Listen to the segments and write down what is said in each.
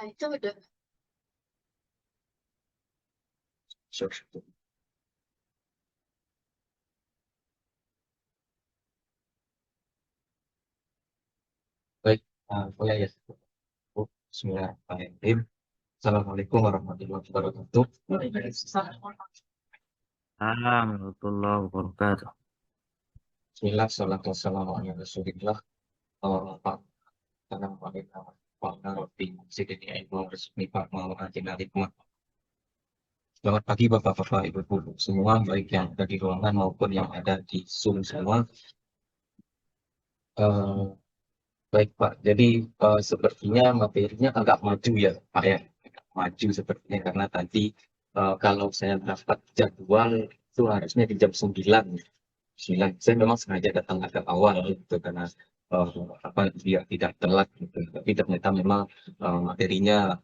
Itu udah. Sure. Baik, boleh ya. Bismillahirrahmanirrahim. Assalamualaikum warahmatullahi wabarakatuh. Warahmatullahi wabarakatuh. Bismillah, salatu wassalamu ala rasulillah. Pak, Assalamualaikum warahmatullahi wabarakatuh. Selamat pagi Bapak-Bapak, Ibu-Ibu semua, baik yang ada di ruangan maupun yang ada di Zoom semua. Eh, Baik Pak, jadi sepertinya materinya agak maju ya Pak ya, agak maju sepertinya karena tadi kalau saya dapat jadwal itu harusnya di jam 9. Saya memang sengaja datang agak awal gitu karena apa biar tidak telat gitu. Tapi ternyata memang materinya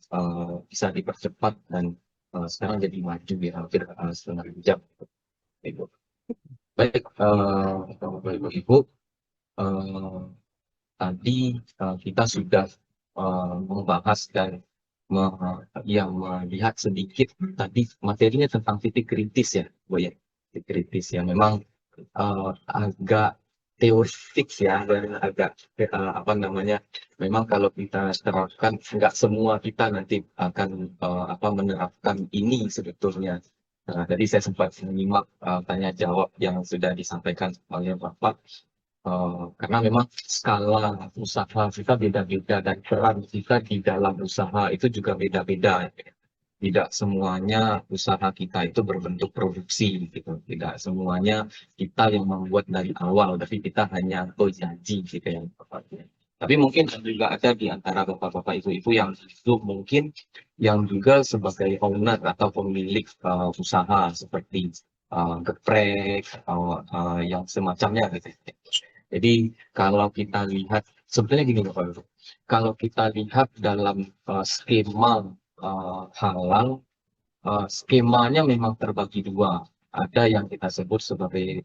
bisa dipercepat dan sekarang jadi maju ya hampir setengah jam. Ibu. Baik, Bapak Ibu, eh, tadi kita sudah membahas dan melihat sedikit tadi materinya tentang titik kritis ya, Bu ya. Titik kritis ya memang agak teoretik ya dan agak apa namanya, memang kalau kita terapkan nggak semua kita nanti akan apa menerapkan ini sebetulnya. Nah, tadi saya sempat menyimak tanya jawab yang sudah disampaikan oleh Bapak. Karena memang skala usaha kita beda-beda dan peran kita di dalam usaha itu juga beda-beda. Tidak semuanya usaha kita itu berbentuk produksi gitu. Tidak semuanya kita yang membuat dari awal, tapi kita hanya berjanji gitu yang tepatnya. Tapi mungkin juga ada di antara bapak-bapak ibu-ibu yang itu mungkin yang juga sebagai owner atau pemilik usaha seperti geprek atau yang semacamnya gitu. Jadi kalau kita lihat sebenarnya gini Bapak Ibu, kalau kita lihat dalam skema halal, skemanya memang terbagi dua. Ada yang kita sebut sebagai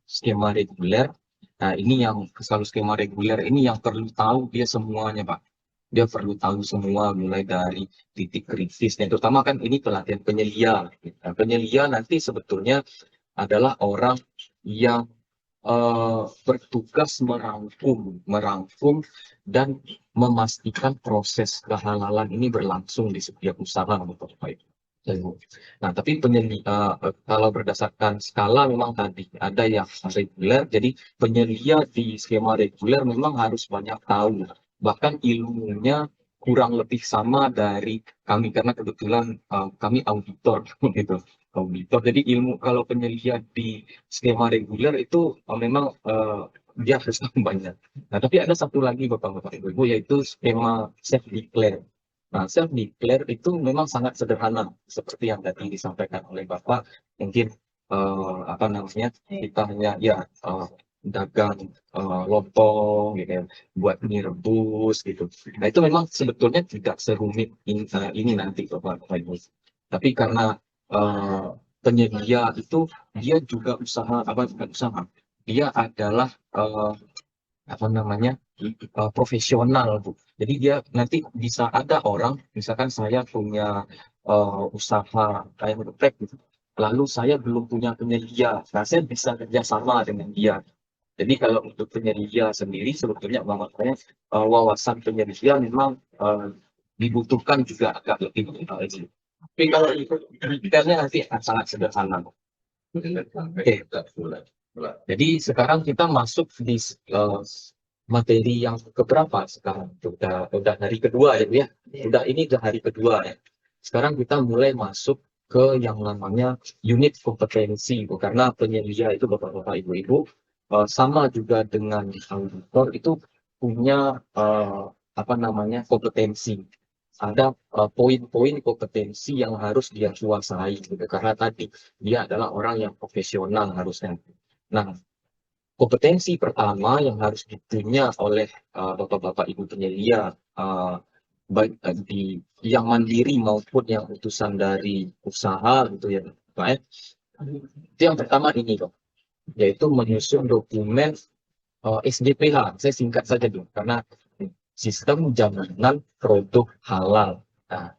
skema reguler. Nah ini yang selalu skema reguler ini yang perlu tahu dia semuanya Pak. Dia perlu tahu semua mulai dari titik kritisnya. Terutama kan ini pelatihan penyelia. Nah, penyelia nanti sebetulnya adalah orang yang bertugas merangkum dan memastikan proses kehalalan ini berlangsung di setiap usaha, Bapak Ibu. Nah, tapi kalau berdasarkan skala memang tadi ada yang reguler, jadi penyelia di skema reguler memang harus banyak tahu, bahkan ilmunya kurang lebih sama dari kami karena kebetulan kami auditor gitu. Auditor. Jadi ilmu kalau penyelia di skema reguler itu memang dia harus tahu banyak. Nah, tapi ada satu lagi Bapak-Bapak Ibu yaitu skema self declare. Nah, self declare itu memang sangat sederhana seperti yang tadi disampaikan oleh Bapak. Mungkin apa namanya kita hanya ya dagang lontong gitu ya, buat mie rebus gitu. Nah, itu memang sebetulnya tidak serumit ini nanti Bapak Ibu. Tapi karena eh, penyedia itu dia juga usaha apa bukan usaha, dia adalah apa namanya profesional Bu. Jadi dia nanti bisa ada orang misalkan saya punya usaha kayak ngepek gitu. Lalu saya belum punya penyedia, nah saya bisa kerjasama dengan dia. Jadi kalau untuk penyedia sendiri sebetulnya makanya wawasan penyedia memang dibutuhkan juga agak lebih ini. Tapi kalau itu detailnya nanti akan sangat sederhana. Oke. Jadi sekarang kita masuk di materi yang keberapa sekarang? Udah hari kedua ya, Bu ya. Udah hari kedua ya. Sekarang kita mulai masuk ke yang namanya unit kompetensi, Bu. Karena penyedia itu Bapak-bapak, Ibu-ibu sama juga dengan auditor itu punya apa namanya kompetensi. Ada poin-poin kompetensi yang harus dia kuasai gitu. Karena tadi dia adalah orang yang profesional harusnya. Nah, kompetensi pertama yang harus dipunya oleh bapak-bapak ibu penyedia baik di yang mandiri maupun yang utusan dari usaha gitu ya, Pak. Itu yang pertama ini dong, yaitu menyusun dokumen SDPH. Saya singkat saja dulu karena sistem jaminan produk halal. Nah,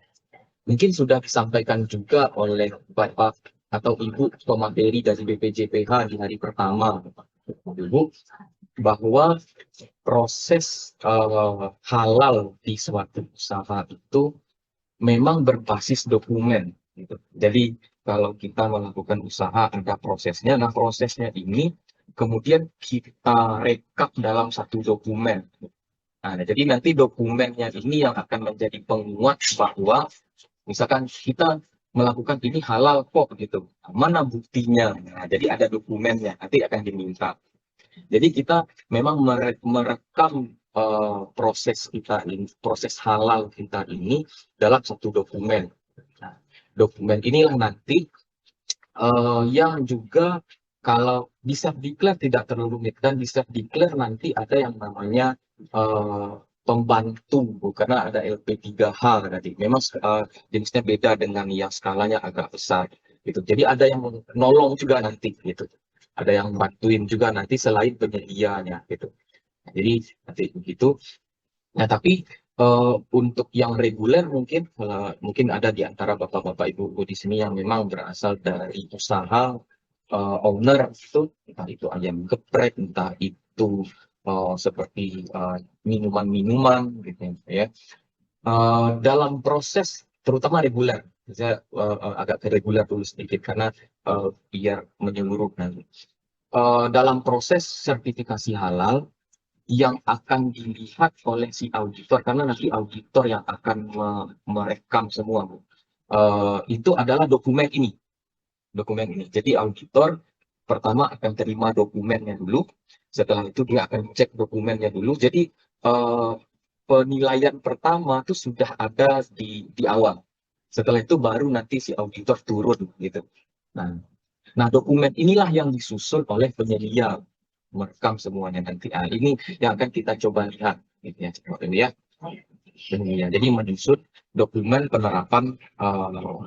mungkin sudah disampaikan juga oleh Bapak atau Ibu pemateri dari BPJPH di hari pertama, Ibu, bahwa proses halal di suatu usaha itu memang berbasis dokumen. Gitu. Jadi kalau kita melakukan usaha ada prosesnya, nah prosesnya ini kemudian kita rekap dalam satu dokumen. Nah, jadi nanti dokumennya ini yang akan menjadi penguat bahwa misalkan kita melakukan ini halal kok gitu. Mana buktinya? Nah, jadi ada dokumennya, nanti akan diminta. Jadi kita memang merekam proses kita ini, proses halal kita ini dalam satu dokumen. Nah, dokumen inilah nanti yang juga kalau bisa declare tidak terlalu rumit dan bisa declare nanti ada yang namanya pembantu karena ada LP3H tadi. Memang jenisnya beda dengan yang skalanya agak besar gitu. Jadi ada yang menolong juga nanti gitu. Ada yang bantuin juga nanti selain penyedianya gitu. Jadi nanti begitu. Nah, tapi untuk yang reguler mungkin ada di antara bapak-bapak ibu di sini yang memang berasal dari usaha owner itu, entah itu ayam geprek, entah itu seperti minuman-minuman gitu ya. Dalam proses terutama reguler, saya agak ke reguler dulu sedikit karena biar menyeluruh nanti. Dalam proses sertifikasi halal yang akan dilihat oleh si auditor karena nanti auditor yang akan merekam semua itu adalah dokumen ini. Jadi auditor pertama akan terima dokumennya dulu, setelah itu dia akan cek dokumennya dulu. Jadi penilaian pertama itu sudah ada di awal. Setelah itu baru nanti si auditor turun gitu. Nah, dokumen inilah yang disusun oleh penyedia merekam semuanya nanti. Ini yang akan kita coba lihat, gitu ya, Jadi menyusun dokumen penerapan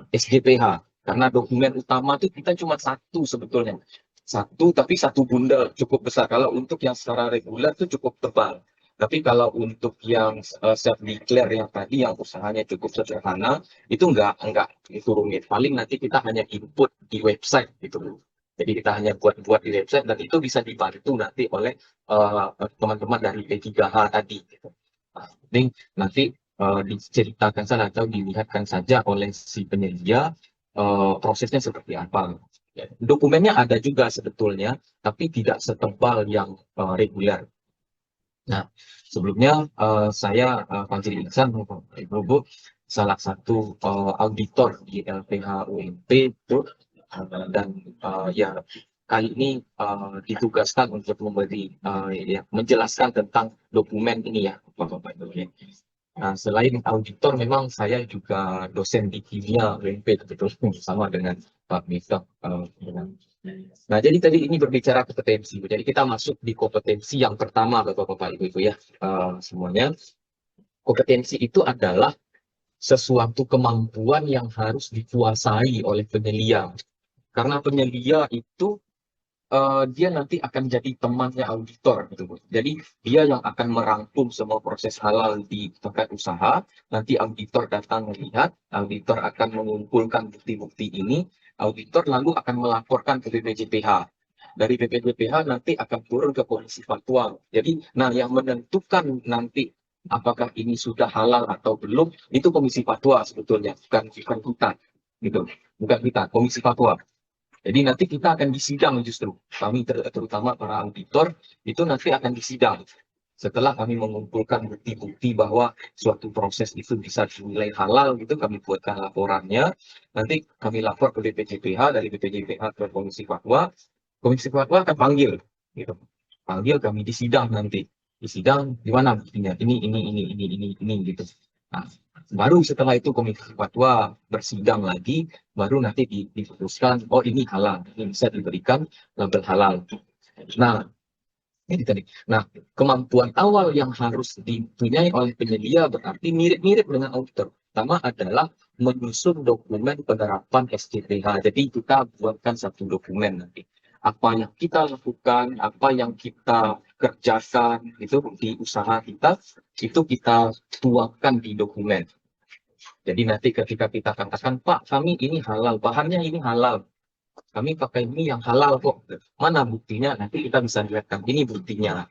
SGPH. Karena dokumen utama itu kita cuma satu sebetulnya. Tapi satu bundel cukup besar. Kalau untuk yang secara reguler itu cukup tebal. Tapi kalau untuk yang self declare yang tadi yang usahanya cukup sederhana, itu enggak itu rumit. Paling nanti kita hanya input di website gitu. Jadi kita hanya buat di website dan itu bisa dibantu nanti oleh teman-teman dari P3H tadi. Gitu. Nah, nanti diceritakan saja atau dilihatkan saja oleh si penyedia prosesnya seperti apa. Ya, dokumennya ada juga sebetulnya, tapi tidak setebal yang reguler. Nah, sebelumnya saya Fajri Ihsan, Ibu, salah satu auditor di LPH UMP itu dan ya kali ini ditugaskan untuk menjelaskan tentang dokumen ini ya, Bapak Ibu. Nah, selain auditor, memang saya juga dosen di kimia UMP, betul sama dengan Pak Miftah. Nah, jadi tadi ini berbicara kompetensi. Jadi kita masuk di kompetensi yang pertama, Bapak-Bapak, Ibu-Ibu ya, semuanya. Kompetensi itu adalah sesuatu kemampuan yang harus dikuasai oleh penyelia. Karena penyelia itu dia nanti akan jadi temannya auditor gitu, Bu. Jadi dia yang akan merangkum semua proses halal di tempat usaha. Nanti auditor datang melihat, auditor akan mengumpulkan bukti-bukti ini, auditor lalu akan melaporkan ke BPJPH. Dari BPJPH nanti akan turun ke komisi fatwa. Jadi, nah yang menentukan nanti apakah ini sudah halal atau belum itu komisi fatwa sebetulnya, bukan kita, gitu. Bukan kita, komisi fatwa. Jadi nanti kita akan disidang justru. Kami terutama para auditor itu nanti akan disidang. Setelah kami mengumpulkan bukti-bukti bahwa suatu proses itu bisa dinilai halal gitu, kami buatkan laporannya. Nanti kami lapor ke BPJPH, dari BPJPH ke Komisi Fatwa. Komisi Fatwa akan panggil gitu. Panggil kami disidang nanti. Disidang di mana buktinya? Ini gitu. Nah, baru setelah itu komisi fatwa bersidang lagi, baru nanti diputuskan, oh ini halal, ini bisa diberikan label halal. Nah, ini tadi. Nah, kemampuan awal yang harus dipunyai oleh penyedia berarti mirip-mirip dengan auditor. Pertama adalah menyusun dokumen penerapan SGPH. Jadi kita buatkan satu dokumen nanti. apa yang kita lakukan, apa yang kita kerjakan itu di usaha kita, itu kita tuangkan di dokumen. Jadi nanti ketika kita katakan, Pak, kami ini halal, bahannya ini halal, kami pakai ini yang halal kok. Mana buktinya? Nanti kita bisa lihatkan, ini buktinya.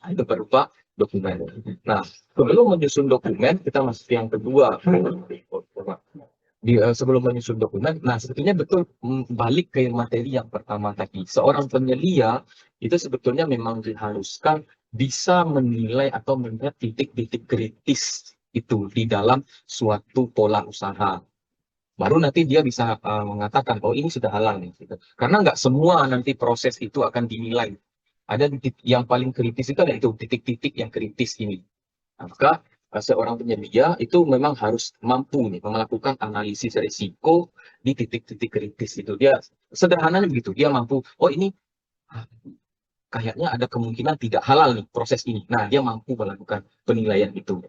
Nah, itu berupa dokumen. Nah, sebelum menyusun dokumen, kita masuk yang kedua. Sebelum menyusun dokumen, nah sebetulnya betul balik ke materi yang pertama tadi. Seorang penyelia itu sebetulnya memang diharuskan bisa menilai atau melihat titik-titik kritis itu di dalam suatu pola usaha. Baru nanti dia bisa mengatakan, oh ini sudah halal nih. Gitu. Karena nggak semua nanti proses itu akan dinilai. Ada yang paling kritis itu ada itu titik-titik yang kritis ini. Maka seorang penyedia itu memang harus mampu nih melakukan analisis risiko di titik-titik kritis itu. Dia sederhananya begitu, dia mampu, oh ini kayaknya ada kemungkinan tidak halal nih proses ini. Nah, dia mampu melakukan penilaian itu.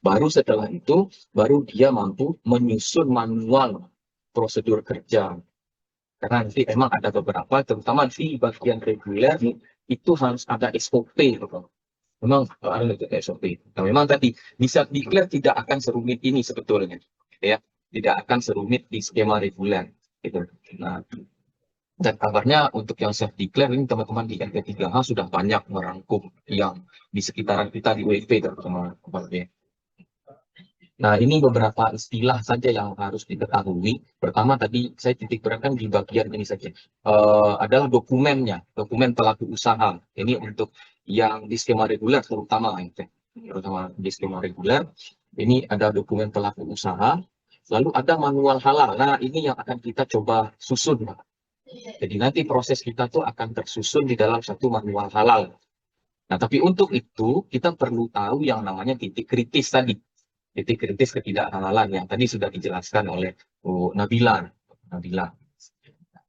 Baru setelah itu, baru dia mampu menyusun manual prosedur kerja. Karena nanti memang ada beberapa, terutama di bagian reguler, itu harus ada SOP. Memang ada itu SOP. Nah, memang tadi bisa declare tidak akan serumit ini sebetulnya, ya, tidak akan serumit di skema reguler. Gitu. Nah, dan kabarnya untuk yang self declare ini teman-teman di MP3H sudah banyak merangkum yang di sekitaran kita di UEP terutama. Nah, ini beberapa istilah saja yang harus diketahui. Pertama tadi saya titik beratkan di bagian ini saja. Adalah dokumennya, dokumen pelaku usaha. Ini untuk yang di skema reguler terutama, terutama di skema reguler. Ini ada dokumen pelaku usaha. Lalu ada manual halal. Nah, ini yang akan kita coba susun. Jadi nanti proses kita tuh akan tersusun di dalam satu manual halal. Nah, tapi untuk itu kita perlu tahu yang namanya titik kritis tadi. Titik kritis ketidakhalalan yang tadi sudah dijelaskan oleh Bu Nabila.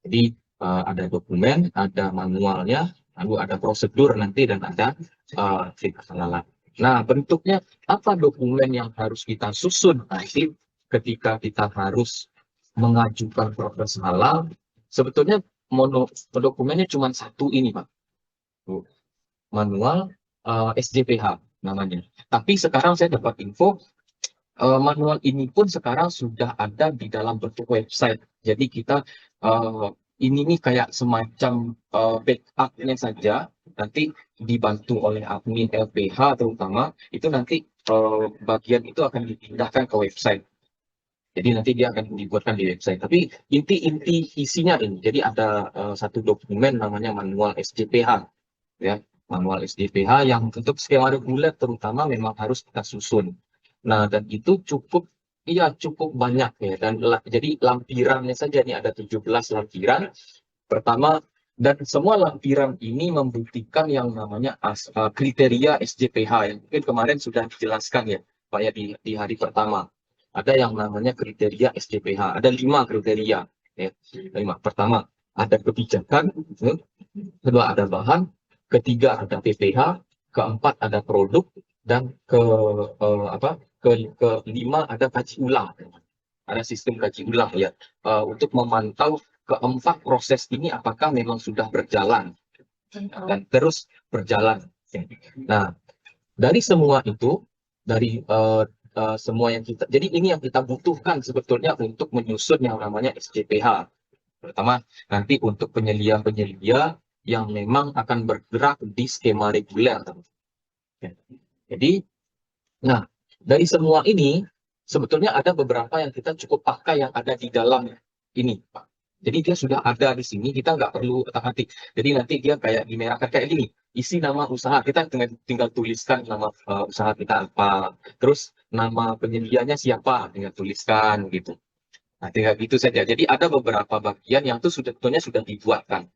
Jadi ada dokumen, ada manualnya, lalu ada prosedur nanti dan ada ketidakhalalan. Nah, bentuknya apa dokumen yang harus kita susun nanti ketika kita harus mengajukan proses halal? Sebetulnya dokumennya cuma satu ini, Pak. Manual SJPH namanya. Tapi sekarang saya dapat info manual ini pun sekarang sudah ada di dalam bentuk website. Jadi kita ini nih kayak semacam backup-nya saja. Nanti dibantu oleh admin LPH terutama, itu nanti bagian itu akan dipindahkan ke website. Jadi nanti dia akan dibuatkan di website. Tapi inti-inti isinya ini. Jadi ada satu dokumen namanya manual SJPH. Ya, manual SJPH yang untuk skema reguler terutama memang harus kita susun. Nah, dan itu cukup banyak ya. Dan jadi lampirannya saja nih ada 17 lampiran. Pertama, dan semua lampiran ini membuktikan yang namanya kriteria SJPH yang mungkin kemarin sudah dijelaskan ya, Pak ya di hari pertama. Ada yang namanya kriteria SJPH. Ada 5 kriteria. Ya. 5. Pertama, ada kebijakan. Kedua, ada bahan. Ketiga, ada PPH. Keempat, ada produk. Dan kelima ada kaji ulang, ada sistem kaji ulang ya untuk memantau keempat proses ini apakah memang sudah berjalan dan terus berjalan. Nah, dari semua itu, dari semua yang kita, jadi ini yang kita butuhkan sebetulnya untuk menyusun yang namanya SJPH. Pertama, nanti untuk penyelia-penyelia yang memang akan bergerak di skema reguler. Jadi, nah, dari semua ini, sebetulnya ada beberapa yang kita cukup pakai yang ada di dalam ini, Pak. Jadi dia sudah ada di sini, kita nggak perlu otak-atik. Jadi nanti dia kayak dimerahkan kayak gini, isi nama usaha, kita tinggal tuliskan nama usaha kita apa, terus nama penyedianya siapa, tinggal tuliskan gitu. Nah, tinggal gitu saja. Jadi ada beberapa bagian yang tuh sebetulnya sudah dibuatkan.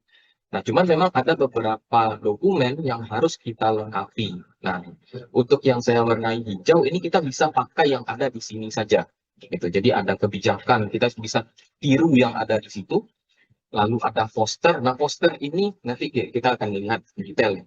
Nah, cuman memang ada beberapa dokumen yang harus kita lengkapi. Nah, untuk yang saya warnai hijau, ini kita bisa pakai yang ada di sini saja. Gitu. Jadi ada kebijakan, kita bisa tiru yang ada di situ. Lalu ada poster. Nah, poster ini nanti kita akan lihat detail.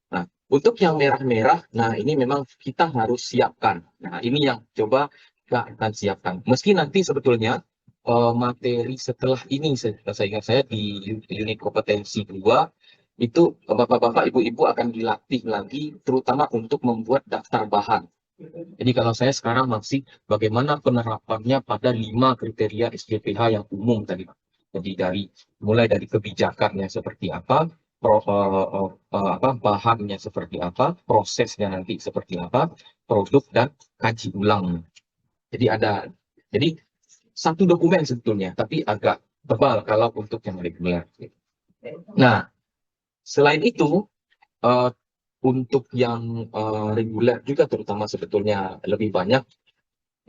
Nah, untuk yang merah-merah, nah ini memang kita harus siapkan. Nah, ini yang coba kita akan siapkan. Meski nanti sebetulnya materi setelah ini, saya ingat saya di unit kompetensi 2 itu bapak-bapak, ibu-ibu akan dilatih lagi terutama untuk membuat daftar bahan. Jadi kalau saya sekarang masih bagaimana penerapannya pada 5 kriteria SGPH yang umum tadi, Pak. Jadi mulai dari kebijakannya seperti apa, bahannya seperti apa, prosesnya nanti seperti apa, produk dan kaji ulang. Jadi satu dokumen sebetulnya, tapi agak tebal kalau untuk yang reguler. Nah, selain itu, eh, untuk yang reguler juga terutama sebetulnya lebih banyak,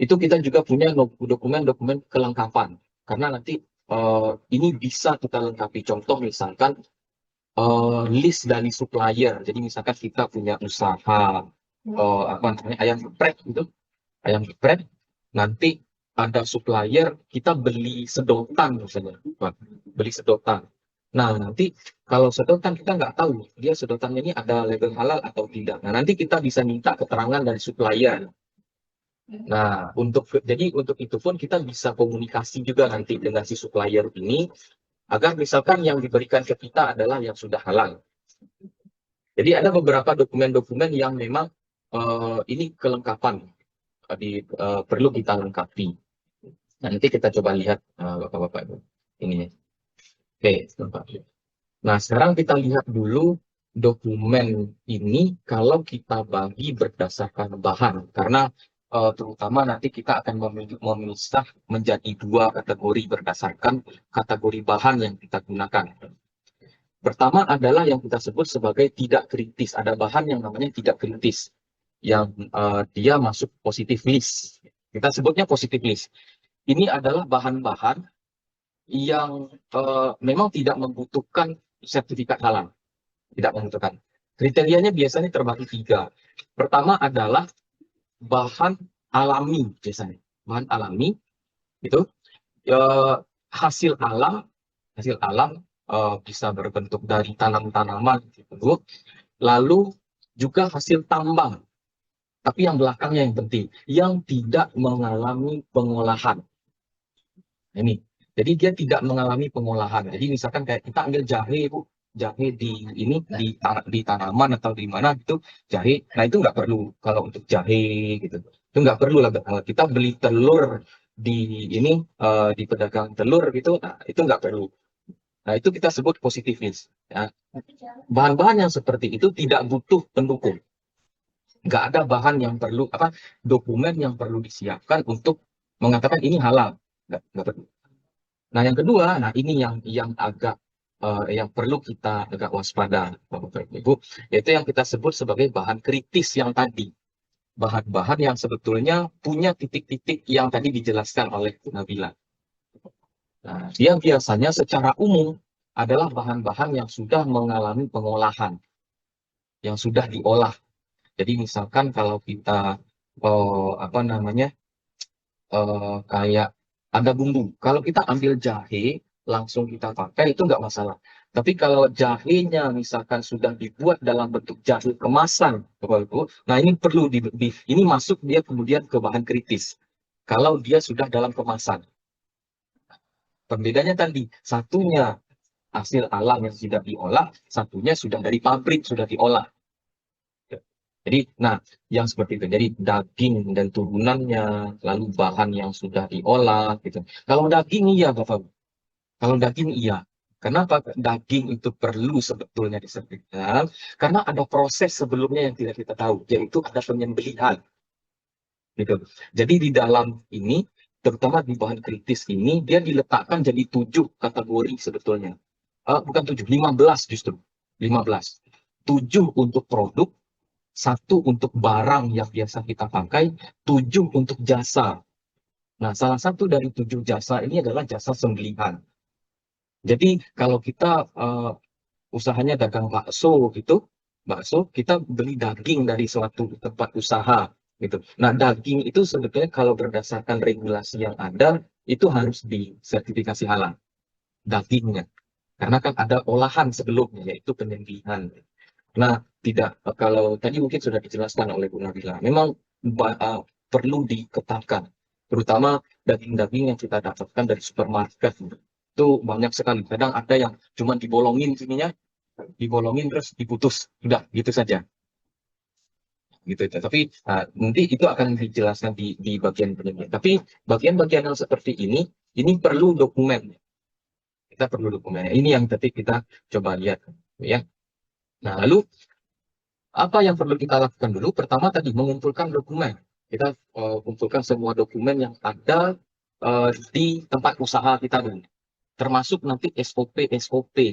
itu kita juga punya dokumen-dokumen kelengkapan. Karena nanti ini bisa kita lengkapi. Contoh misalkan list dari supplier. Jadi misalkan kita punya usaha apa namanya ayam geprek gitu, ayam geprek, nanti ada supplier, kita beli sedotan misalnya, Pak. Beli sedotan. Nah, nanti kalau sedotan kita nggak tahu dia sedotannya ini ada label halal atau tidak. Nah, nanti kita bisa minta keterangan dari supplier. Nah, untuk itu pun kita bisa komunikasi juga nanti dengan si supplier ini agar misalkan yang diberikan ke kita adalah yang sudah halal. Jadi ada beberapa dokumen-dokumen yang memang ini kelengkapan perlu kita lengkapi. Nah, nanti kita coba lihat bapak-bapak ini. Oke, Bapak. Nah, sekarang kita lihat dulu dokumen ini kalau kita bagi berdasarkan bahan, karena terutama nanti kita akan memisah menjadi 2 kategori berdasarkan kategori bahan yang kita gunakan. Pertama adalah yang kita sebut sebagai tidak kritis. Ada bahan yang namanya tidak kritis, yang dia masuk positif list. Kita sebutnya positif list. Ini adalah bahan-bahan yang memang tidak membutuhkan sertifikat halal. Tidak membutuhkan. Kriterianya biasanya terbagi 3. Pertama adalah bahan alami biasanya. Bahan alami itu hasil alam, bisa berbentuk dari tanaman-tanaman gitu. Lalu juga hasil tambang. Tapi yang belakangnya yang penting, yang tidak mengalami pengolahan. Ini. Jadi dia tidak mengalami pengolahan. Jadi misalkan kayak kita ambil jahe, Bu, jahe di tanaman atau di mana gitu, jahe. Nah, itu nggak perlu kalau untuk jahe gitu. Itu nggak perlu lah. Kita beli telur di di pedagang telur gitu, nah itu nggak perlu. Nah, itu kita sebut positivis. Ya. Bahan-bahan yang seperti itu tidak butuh pendukung. Nggak ada bahan yang perlu, dokumen yang perlu disiapkan untuk mengatakan ini halal. Nggak perlu. Nah, yang kedua, nah ini yang agak yang perlu kita agak waspada, Bapak Ibu, yaitu yang kita sebut sebagai bahan kritis yang tadi. Bahan-bahan yang sebetulnya punya titik-titik yang tadi dijelaskan oleh Bu Nabila. Nah, dia biasanya secara umum adalah bahan-bahan yang sudah mengalami pengolahan, yang sudah diolah. Jadi misalkan kalau kita apa namanya kayak ada bumbu. Kalau kita ambil jahe, langsung kita pakai, itu nggak masalah. Tapi kalau jahenya misalkan sudah dibuat dalam bentuk jahe kemasan, Bapak Ibu, nah ini perlu ini masuk dia kemudian ke bahan kritis. Kalau dia sudah dalam kemasan. Pembedanya tadi, satunya hasil alam yang tidak diolah, satunya sudah dari pabrik, sudah diolah. Jadi, nah, yang seperti itu. Jadi, daging dan turunannya, lalu bahan yang sudah diolah, gitu. Kalau daging, iya, Bapak. Kalau daging, iya. Kenapa daging itu perlu sebetulnya disertifikat? Karena ada proses sebelumnya yang tidak kita tahu, yaitu ada penyembelihan. Gitu. Jadi, di dalam ini, terutama di bahan kritis ini, dia diletakkan jadi 7 kategori sebetulnya. Bukan 7, 15 justru. 15. 7 untuk produk, 1 untuk barang yang biasa kita pakai, 7 untuk jasa. Nah, salah satu dari 7 jasa ini adalah jasa sembelihan. Jadi kalau kita usahanya dagang bakso gitu, kita beli daging dari suatu tempat usaha gitu. Nah, daging itu sebetulnya kalau berdasarkan regulasi yang ada itu harus disertifikasi halal dagingnya. Karena kan ada olahan sebelumnya yaitu penyembelihan. Nah, tidak kalau tadi mungkin sudah dijelaskan oleh Bu Nabila, memang perlu diketatkan. terutama daging-daging yang kita dapatkan dari supermarket itu banyak sekali. Kadang ada yang cuma dibolongin sininya, dibolongin terus diputus, sudah gitu saja. Gitu. Tapi nanti itu akan dijelaskan di bagian penelitian. Tapi bagian-bagian yang seperti ini perlu dokumen. Kita perlu dokumen. Ini yang tadi kita coba lihat, ya. Nah, lalu apa yang perlu kita lakukan dulu? Pertama tadi mengumpulkan dokumen. Kita kumpulkan semua dokumen yang ada di tempat usaha kita dulu. Termasuk nanti SOP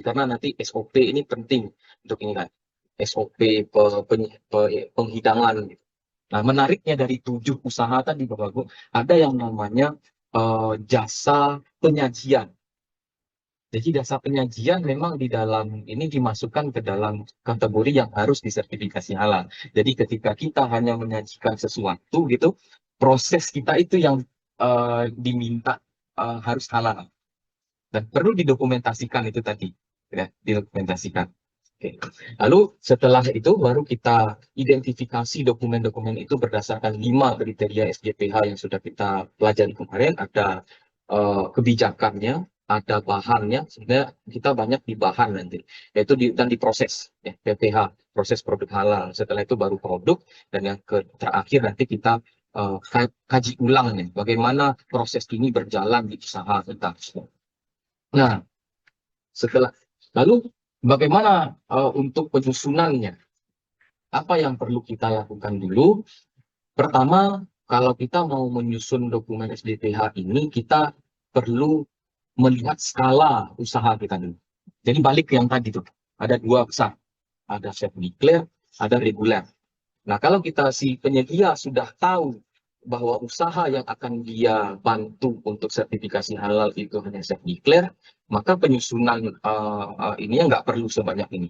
karena nanti SOP ini penting untuk ini kan. SOP penghidangan. Nah, menariknya dari 7 usaha tadi Bapak Ibu, ada yang namanya jasa penyajian. Jadi jasa penyajian memang di dalam ini dimasukkan ke dalam kategori yang harus disertifikasi halal. Jadi ketika kita hanya menyajikan sesuatu gitu, proses kita itu yang diminta harus halal dan perlu didokumentasikan itu tadi, ya, didokumentasikan. Oke. Lalu setelah itu baru kita identifikasi dokumen-dokumen itu berdasarkan 5 kriteria SGPH yang sudah kita pelajari kemarin. Ada kebijakannya, ada bahannya. Sebenarnya kita banyak di bahan nanti, yaitu dan di proses, ya, PPH, proses produk halal. Setelah itu baru produk, dan yang terakhir nanti kita kaji ulang nih, bagaimana proses ini berjalan di usaha kita. Nah, setelah lalu bagaimana untuk penyusunannya? Apa yang perlu kita lakukan dulu? Pertama, kalau kita mau menyusun dokumen SDPH ini, kita perlu melihat skala usaha kita dulu. Jadi balik yang tadi tuh, ada 2 besar. Ada self declare, ada reguler. Nah, kalau kita si penyedia sudah tahu bahwa usaha yang akan dia bantu untuk sertifikasi halal itu hanya self declare, maka penyusunan ini nggak perlu sebanyak ini,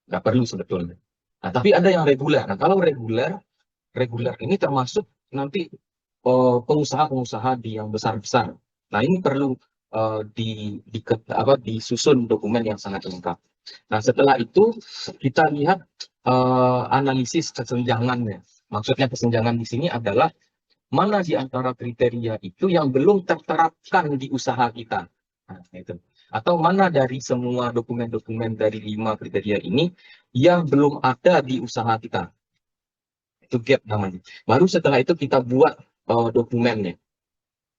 nggak perlu sebetulnya. Nah, tapi ada yang reguler. Nah, kalau reguler ini termasuk nanti pengusaha-pengusaha yang besar-besar. Nah, ini perlu disusun dokumen yang sangat lengkap. Nah, setelah itu kita lihat analisis kesenjangannya. Maksudnya kesenjangan di sini adalah mana di antara kriteria itu yang belum terterapkan di usaha kita. Nah, itu. Atau mana dari semua dokumen-dokumen dari 5 kriteria ini yang belum ada di usaha kita. Itu gap namanya. Baru setelah itu kita buat dokumennya.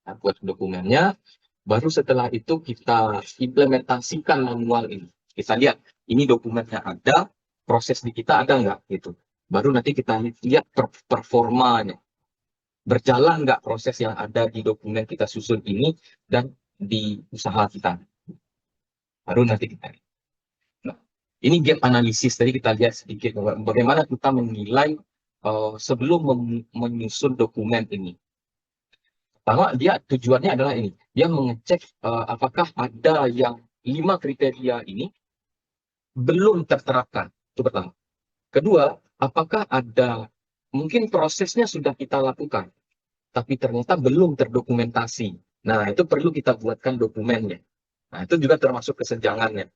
Nah, buat dokumennya, baru setelah itu kita implementasikan manual ini. Kita lihat, ini dokumennya ada, proses di kita ada nggak gitu. Baru nanti kita lihat performanya. Berjalan nggak proses yang ada di dokumen kita susun ini dan di usaha kita. Baru nanti kita lihat. Nah, ini gap analisis. Tadi kita lihat sedikit bagaimana kita menilai sebelum menyusun dokumen ini. Pertama, tujuannya adalah ini. Dia mengecek apakah ada yang 5 kriteria ini belum terterapkan. Itu pertama. Kedua, apakah ada mungkin prosesnya sudah kita lakukan, tapi ternyata belum terdokumentasi. Nah, itu perlu kita buatkan dokumennya. Nah, itu juga termasuk kesenjangannya.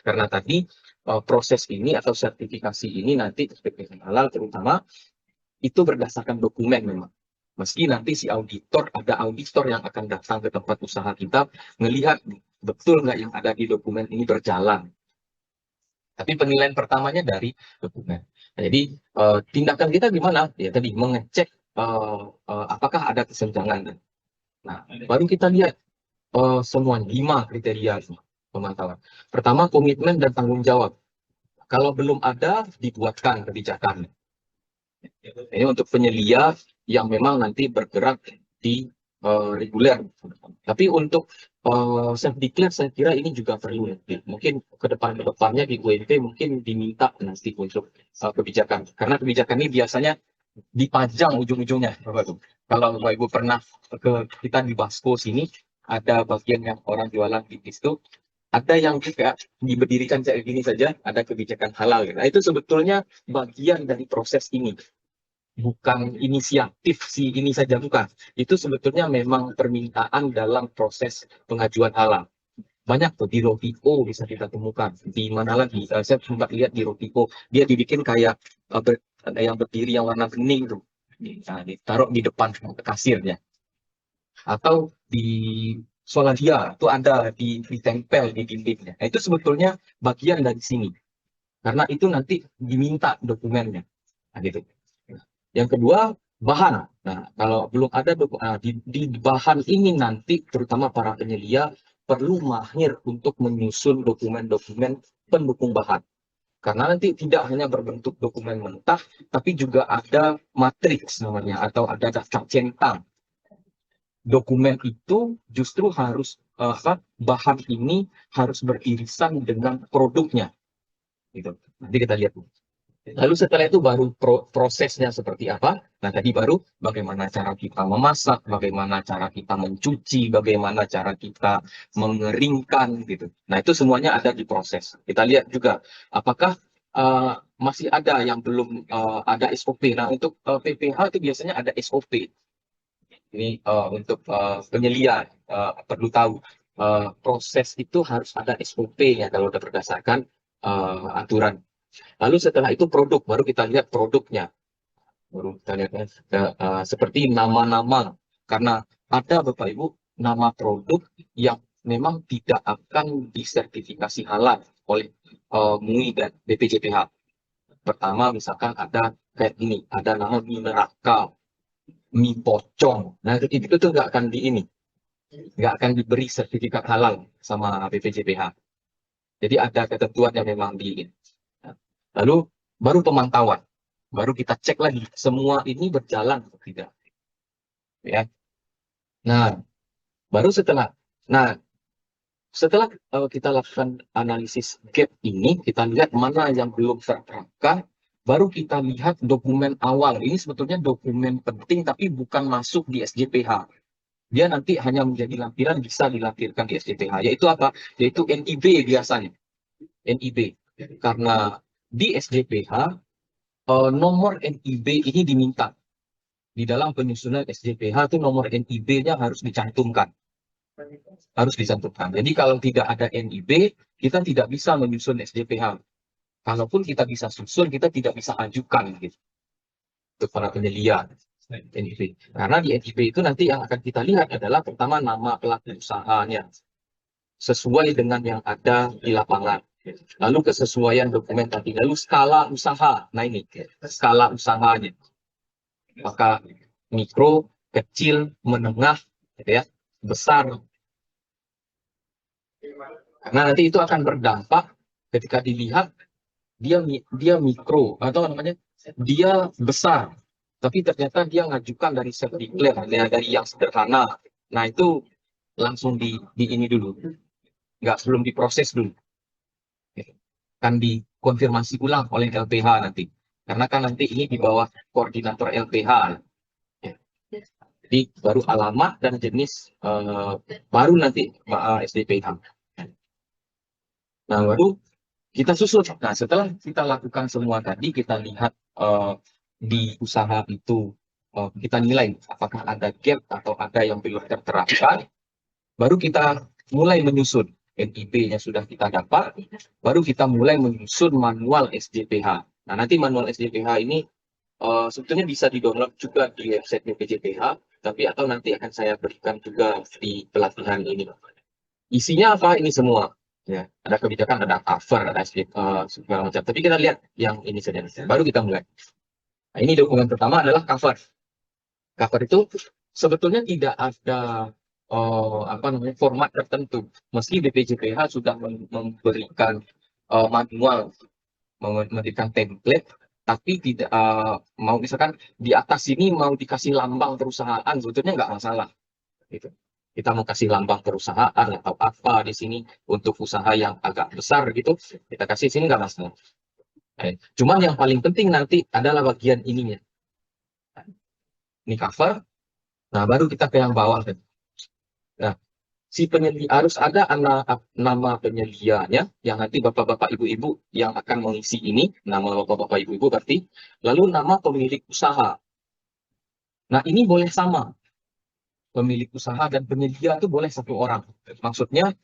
Karena tadi proses ini atau sertifikasi ini nanti sertifikasi halal terutama itu berdasarkan dokumen memang. Meski nanti si auditor, ada auditor yang akan datang ke tempat usaha kita, melihat betul nggak yang ada di dokumen ini berjalan. Tapi penilaian pertamanya dari dokumen. Nah, jadi tindakan kita gimana? Ya tadi mengecek apakah ada kesenjangan. Nah, baru kita lihat semua 5 kriteria pemantauan. Pertama, komitmen dan tanggung jawab. Kalau belum ada, dibuatkan kebijakan. Ini untuk penyelia yang memang nanti bergerak di reguler. Tapi untuk self declare saya kira ini juga perlu. Mungkin ke depannya di UMP mungkin diminta nanti untuk kebijakan. Karena kebijakan ini biasanya dipajang ujung-ujungnya. Kalau Bapak Ibu pernah kita di Basko sini, ada bagian yang orang jualan di situ, ada yang juga diberdirikan kayak gini saja, ada kebijakan halal. Nah, itu sebetulnya bagian dari proses ini. Bukan inisiatif si ini saja, bukan. Itu sebetulnya memang permintaan dalam proses pengajuan halal. Banyak tuh di Rotiko bisa kita temukan. Di mana lagi? Saya sempat lihat di Rotiko, dia dibikin kayak yang berdiri yang warna bening tuh. Nah, ditaruh di depan kasirnya. atau di Soladia itu ada ditempel di dindingnya. Nah, itu sebetulnya bagian dari sini. Karena itu nanti diminta dokumennya. Nah, gitu. Yang kedua, bahan. Nah, kalau belum ada di bahan ini nanti terutama para penyedia perlu mahir untuk menyusun dokumen-dokumen pendukung bahan. Karena nanti tidak hanya berbentuk dokumen mentah, tapi juga ada matriks namanya, atau ada daftar centang. Dokumen itu justru harus bahan ini harus beririsan dengan produknya. Gitu. Nanti kita lihat. Lalu setelah itu baru prosesnya seperti apa. Nah, tadi baru bagaimana cara kita memasak, bagaimana cara kita mencuci, bagaimana cara kita mengeringkan gitu. Nah, itu semuanya ada di proses. Kita lihat juga apakah masih ada yang belum ada SOP. Nah, untuk PPH itu biasanya ada SOP. Ini untuk penyelia perlu tahu proses itu harus ada SOP-nya kalau sudah berdasarkan aturan. Lalu setelah itu produk, baru kita lihat produknya. Baru kita lihat seperti nama-nama. Karena ada Bapak Ibu nama produk yang memang tidak akan disertifikasi halal oleh MUI dan BPJPH. Pertama misalkan ada kayak ini, ada nama Mineraka, mie pocong. Nah itu tuh nggak akan nggak akan diberi sertifikat halal sama BPJPH. Jadi ada ketentuan yang memang lalu baru pemantauan, baru kita cek lagi semua ini berjalan atau tidak. Ya. Nah, baru setelah kita lakukan analisis gap ini, kita lihat mana yang belum terterapkan, baru kita lihat dokumen awal. Ini sebetulnya dokumen penting tapi bukan masuk di SJPH. Dia nanti hanya menjadi lampiran, bisa dilampirkan di SJPH. Yaitu apa? Yaitu NIB biasanya. NIB. Karena di SJPH, nomor NIB ini diminta. Di dalam penyusunan SJPH itu nomor NIB-nya harus dicantumkan. Harus dicantumkan. Jadi kalau tidak ada NIB, kita tidak bisa menyusun SJPH. Kalaupun kita bisa susun, kita tidak bisa ajukan gitu. Untuk para penyelia NIB. Karena di NIB itu nanti yang akan kita lihat adalah pertama nama pelaku usahanya. Sesuai dengan yang ada di lapangan. Lalu kesesuaian dokumen tadi. Lalu skala usaha. Nah ini, skala usahanya. Maka mikro, kecil, menengah, gitu ya, besar. Karena nanti itu akan berdampak ketika dilihat dia mikro atau namanya dia besar, tapi ternyata dia ngajukan dari self declare dari yang sederhana. Nah itu langsung di ini dulu, nggak sebelum diproses dulu, kan dikonfirmasi ulang oleh LPH nanti, karena kan nanti ini di bawah koordinator LPH. Jadi baru alamat dan jenis baru nanti SDPH. Nah baru kita susun. Nah setelah kita lakukan semua tadi, kita lihat di usaha itu kita nilai apakah ada gap atau ada yang belum terterapkan. Baru kita mulai menyusun. NIB-nya sudah kita dapat, baru kita mulai menyusun manual SJPH. Nah nanti manual SJPH ini sebetulnya bisa di-download juga di website BPJPH, tapi atau nanti akan saya berikan juga di pelatihan ini. Isinya apa ini semua? Ya, ada kebijakan, ada cover, ada segala macam. Tapi kita lihat yang ini saja. Baru kita mulai. Nah, ini dokumen pertama adalah cover. Cover itu sebetulnya tidak ada format tertentu. Meski BPJPH sudah memberikan manual, memberikan template, tapi tidak mau misalkan di atas ini mau dikasih lambang perusahaan, sebetulnya nggak masalah. Gitu. Kita mau kasih lambang perusahaan atau apa di sini untuk usaha yang agak besar gitu, kita kasih sini nggak masalah. Cuman yang paling penting nanti adalah bagian ininya. Ini cover. Nah baru kita ke yang bawah. Nah si penyedia harus ada nama penyedianya yang nanti bapak-bapak ibu-ibu yang akan mengisi ini, nama bapak-bapak ibu-ibu berarti, lalu nama pemilik usaha. Nah ini boleh sama, pemilik usaha dan penyedia itu boleh satu orang. Maksudnya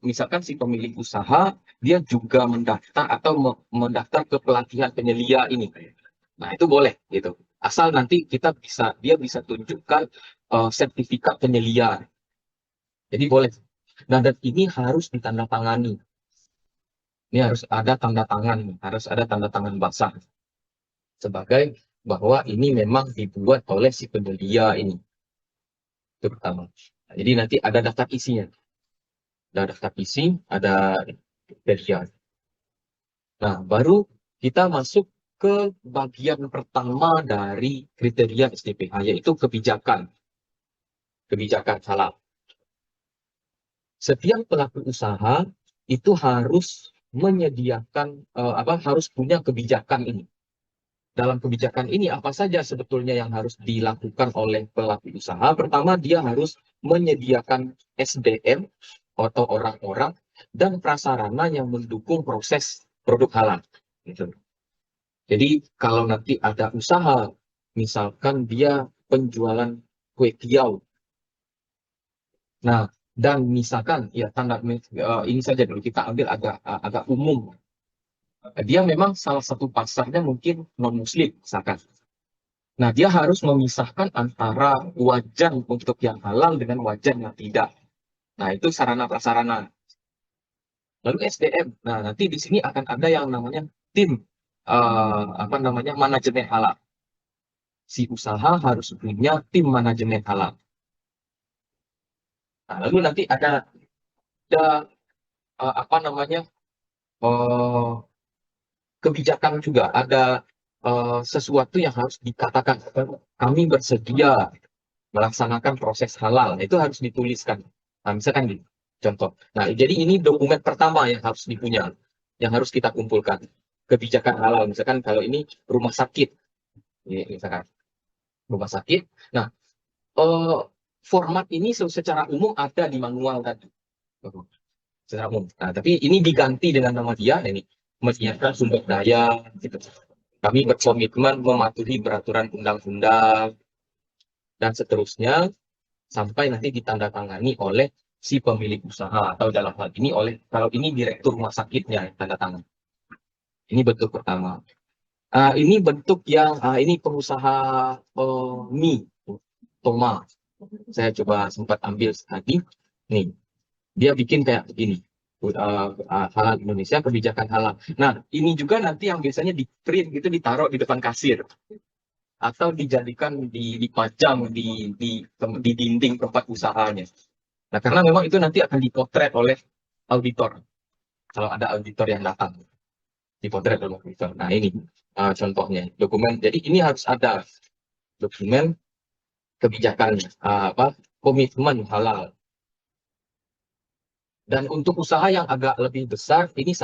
misalkan si pemilik usaha dia juga mendaftar atau mendaftar ke pelatihan penyelia ini. Nah itu boleh gitu. Asal nanti dia bisa tunjukkan sertifikat penyelia. Jadi boleh. Nah, dan ini harus ditandatangani. Ini harus ada tanda tangan, harus ada tanda tangan basah sebagai bahwa ini memang dibuat oleh si penyelia ini. Itu pertama. Nah, jadi nanti ada daftar isinya. Ada daftar isi, ada kriteria. Nah, baru kita masuk ke bagian pertama dari kriteria SDPH, yaitu kebijakan. Kebijakan halal. Setiap pelaku usaha itu harus menyediakan harus punya kebijakan ini. Dalam kebijakan ini apa saja sebetulnya yang harus dilakukan oleh pelaku usaha? Pertama, dia harus menyediakan SDM atau orang-orang dan prasarana yang mendukung proses produk halal. Gitu. Jadi kalau nanti ada usaha, misalkan dia penjualan kue tiaw. Nah, dan misalkan ya tanda ini saja dulu kita ambil agak umum. Dia memang salah satu pasarnya mungkin non-muslim misalkan. Nah, dia harus memisahkan antara wajan untuk yang halal dengan wajan yang tidak. Nah, itu sarana prasarana. Lalu SDM. Nah, nanti di sini akan ada yang namanya tim manajemen halal. Si usaha harus punya tim manajemen halal. Nah, lalu nanti ada kebijakan juga, ada sesuatu yang harus dikatakan kami bersedia melaksanakan proses halal. Itu harus dituliskan. Nah, misalkan gitu, contoh. Nah, jadi ini dokumen pertama yang harus dipunya, yang harus kita kumpulkan. Kebijakan halal, misalkan kalau ini rumah sakit, misalkan rumah sakit. Nah, format ini secara umum ada di manual tadi, secara umum. Nah, tapi ini diganti dengan nama dia, ini menyiapkan sumber daya. Gitu. Kami berkomitmen mematuhi peraturan undang-undang dan seterusnya sampai nanti ditandatangani oleh si pemilik usaha atau dalam hal ini kalau ini direktur rumah sakitnya yang tanda tangan. Ini bentuk pertama. Ini bentuk yang ini pengusaha mie Toma. Saya coba sempat ambil tadi. Nih, dia bikin kayak begini. Halal Indonesia, kebijakan halal. Nah, ini juga nanti yang biasanya di print gitu ditaruh di depan kasir atau dijadikan dipajang di dinding tempat usahanya. Nah, karena memang itu nanti akan dipotret oleh auditor. Kalau ada auditor yang datang, dipotret oleh auditor. Nah, ini contohnya dokumen. Jadi ini harus ada dokumen kebijakannya, komitmen halal. Dan untuk usaha yang agak lebih besar, ini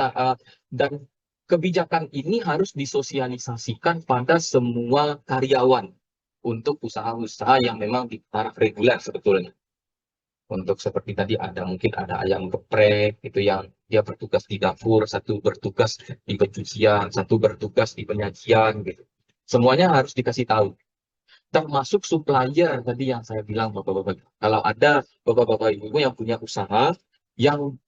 dan kebijakan ini harus disosialisasikan pada semua karyawan untuk usaha-usaha yang memang di taraf reguler sebetulnya. Untuk seperti tadi mungkin ada ayam geprek, itu yang dia bertugas di dapur, satu bertugas di pencucian, satu bertugas di penyajian, gitu. Semuanya harus dikasih tahu. Termasuk supplier tadi yang saya bilang, Bapak-Bapak. Kalau ada Bapak-Bapak Ibu yang punya usaha, yang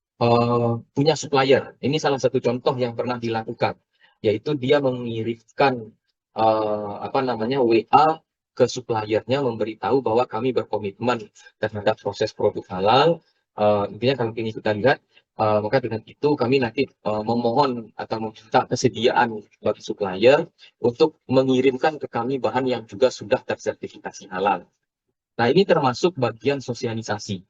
punya supplier. Ini salah satu contoh yang pernah dilakukan, yaitu dia mengirimkan WA ke suppliernya memberitahu bahwa kami berkomitmen terhadap proses produk halal. Intinya kalau ini kita lihat, maka dengan itu kami nanti memohon atau meminta kesediaan bagi supplier untuk mengirimkan ke kami bahan yang juga sudah tersertifikasi halal. Nah, ini termasuk bagian sosialisasi.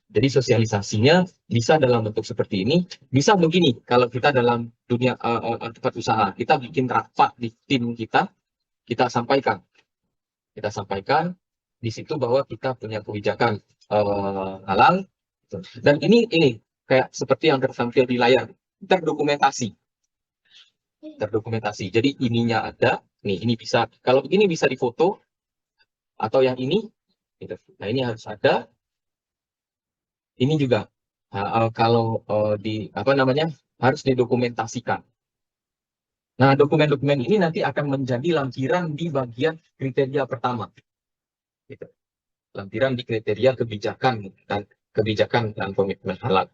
Jadi sosialisasinya bisa dalam bentuk seperti ini, bisa begini. Kalau kita dalam dunia tempat usaha, kita bikin rapat di tim kita sampaikan di situ bahwa kita punya kebijakan halal. Dan ini kayak seperti yang tertampil di layar, terdokumentasi. Jadi ininya ada, nih ini bisa, kalau begini bisa difoto, atau yang ini, gitu. Nah ini harus ada. Ini juga kalau harus didokumentasikan. Nah, dokumen-dokumen ini nanti akan menjadi lampiran di bagian kriteria pertama. Gitu. Lampiran di kriteria kebijakan dan komitmen halal.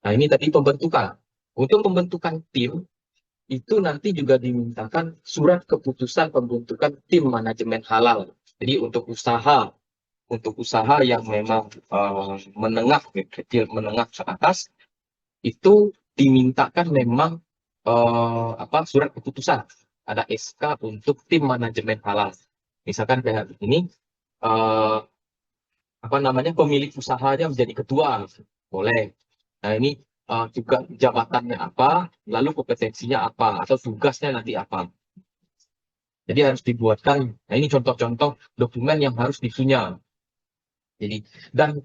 Nah, ini tadi pembentukan. Untuk pembentukan tim, itu nanti juga dimintakan surat keputusan pembentukan tim manajemen halal. Jadi untuk usaha yang memang menengah, kecil menengah ke atas, itu dimintakan memang surat keputusan, ada SK untuk tim manajemen halal. Misalkan kayak ini pemilik usahanya menjadi ketua, boleh. Nah ini juga jabatannya apa, lalu kompetensinya apa, atau tugasnya nanti apa. Jadi harus dibuatkan. Nah ini contoh-contoh dokumen yang harus disusun. Jadi dan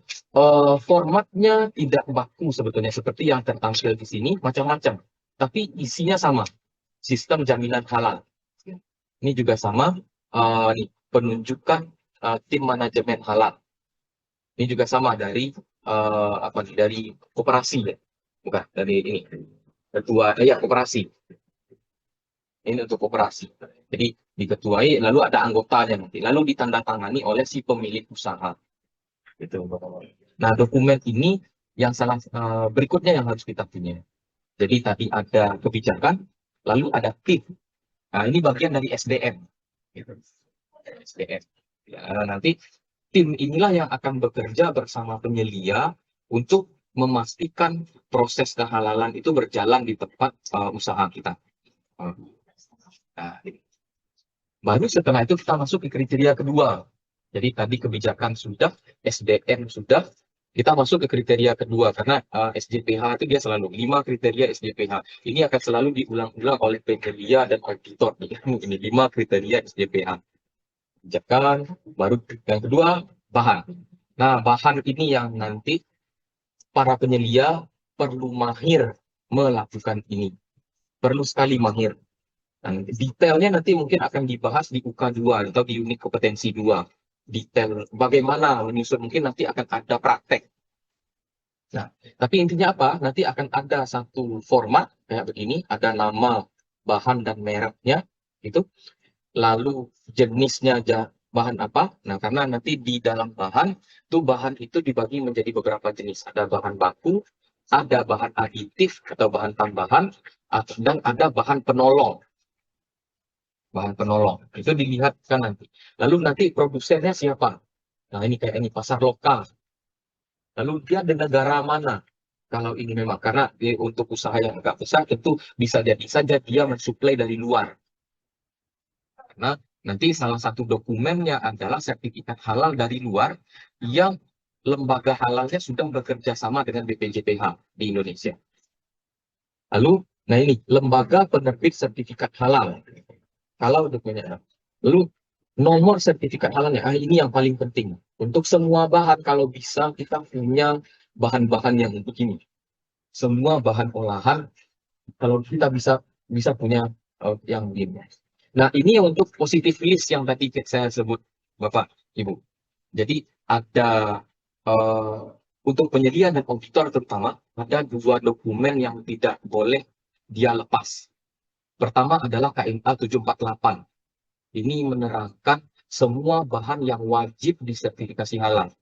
formatnya tidak baku sebetulnya seperti yang tertampil di sini, macam-macam. Tapi isinya sama, sistem jaminan halal. Ini juga sama, penunjukan tim manajemen halal. Ini juga sama dari dari koperasi ya, bukan dari ini ketua koperasi. Ini untuk koperasi. Jadi diketuai, lalu ada anggotanya nanti, lalu ditandatangani oleh si pemilik usaha. Gitu. Nah, dokumen ini yang berikutnya yang harus kita punya. Jadi tadi ada kebijakan, lalu ada tim. Nah, ini bagian dari SDM. Gitu. SDM. Ya, nanti tim inilah yang akan bekerja bersama penyelia untuk memastikan proses kehalalan itu berjalan di tempat usaha kita. Nah, baru setelah itu kita masuk ke kriteria kedua. Jadi tadi kebijakan sudah, SDM sudah, kita masuk ke kriteria kedua karena SJPH itu dia selalu 5 kriteria SJPH. Ini akan selalu diulang-ulang oleh penyelia dan auditor. Ini 5 kriteria SJPH. Kebijakan, baru yang kedua bahan. Nah, bahan ini yang nanti para penyelia perlu mahir melakukan ini. Perlu sekali mahir. Nah, detailnya nanti mungkin akan dibahas di UK2 atau di unit kompetensi 2. Detail bagaimana menyusun, mungkin nanti akan ada praktek. Nah, tapi intinya apa? Nanti akan ada satu format kayak begini, ada nama bahan dan mereknya, itu. Lalu jenisnya bahan apa? Nah, karena nanti di dalam bahan itu dibagi menjadi beberapa jenis. Ada bahan baku, ada bahan aditif atau bahan tambahan, dan ada bahan penolong. Bahan penolong itu dilihat kan nanti. Lalu nanti produsennya siapa? Nah ini kayak ini pasar lokal. Lalu dia di negara mana? Kalau ini memang karena untuk usaha yang agak besar tentu bisa jadi saja dia mensuplai dari luar. Karena nanti salah satu dokumennya adalah sertifikat halal dari luar yang lembaga halalnya sudah bekerja sama dengan BPJPH di Indonesia. Lalu, nah ini lembaga penerbit sertifikat halal. Kalau dokumennya. Lalu nomor sertifikat halalnya, ini yang paling penting. Untuk semua bahan, kalau bisa kita punya bahan-bahan yang begini. Semua bahan olahan, kalau kita bisa punya yang begini. Nah, ini untuk positive list yang tadi saya sebut, Bapak, Ibu. Jadi ada untuk penyedia dan auditor terutama, ada 2 dokumen yang tidak boleh dia lepas. Pertama adalah KMA 748. Ini menerangkan semua bahan yang wajib disertifikasi halal.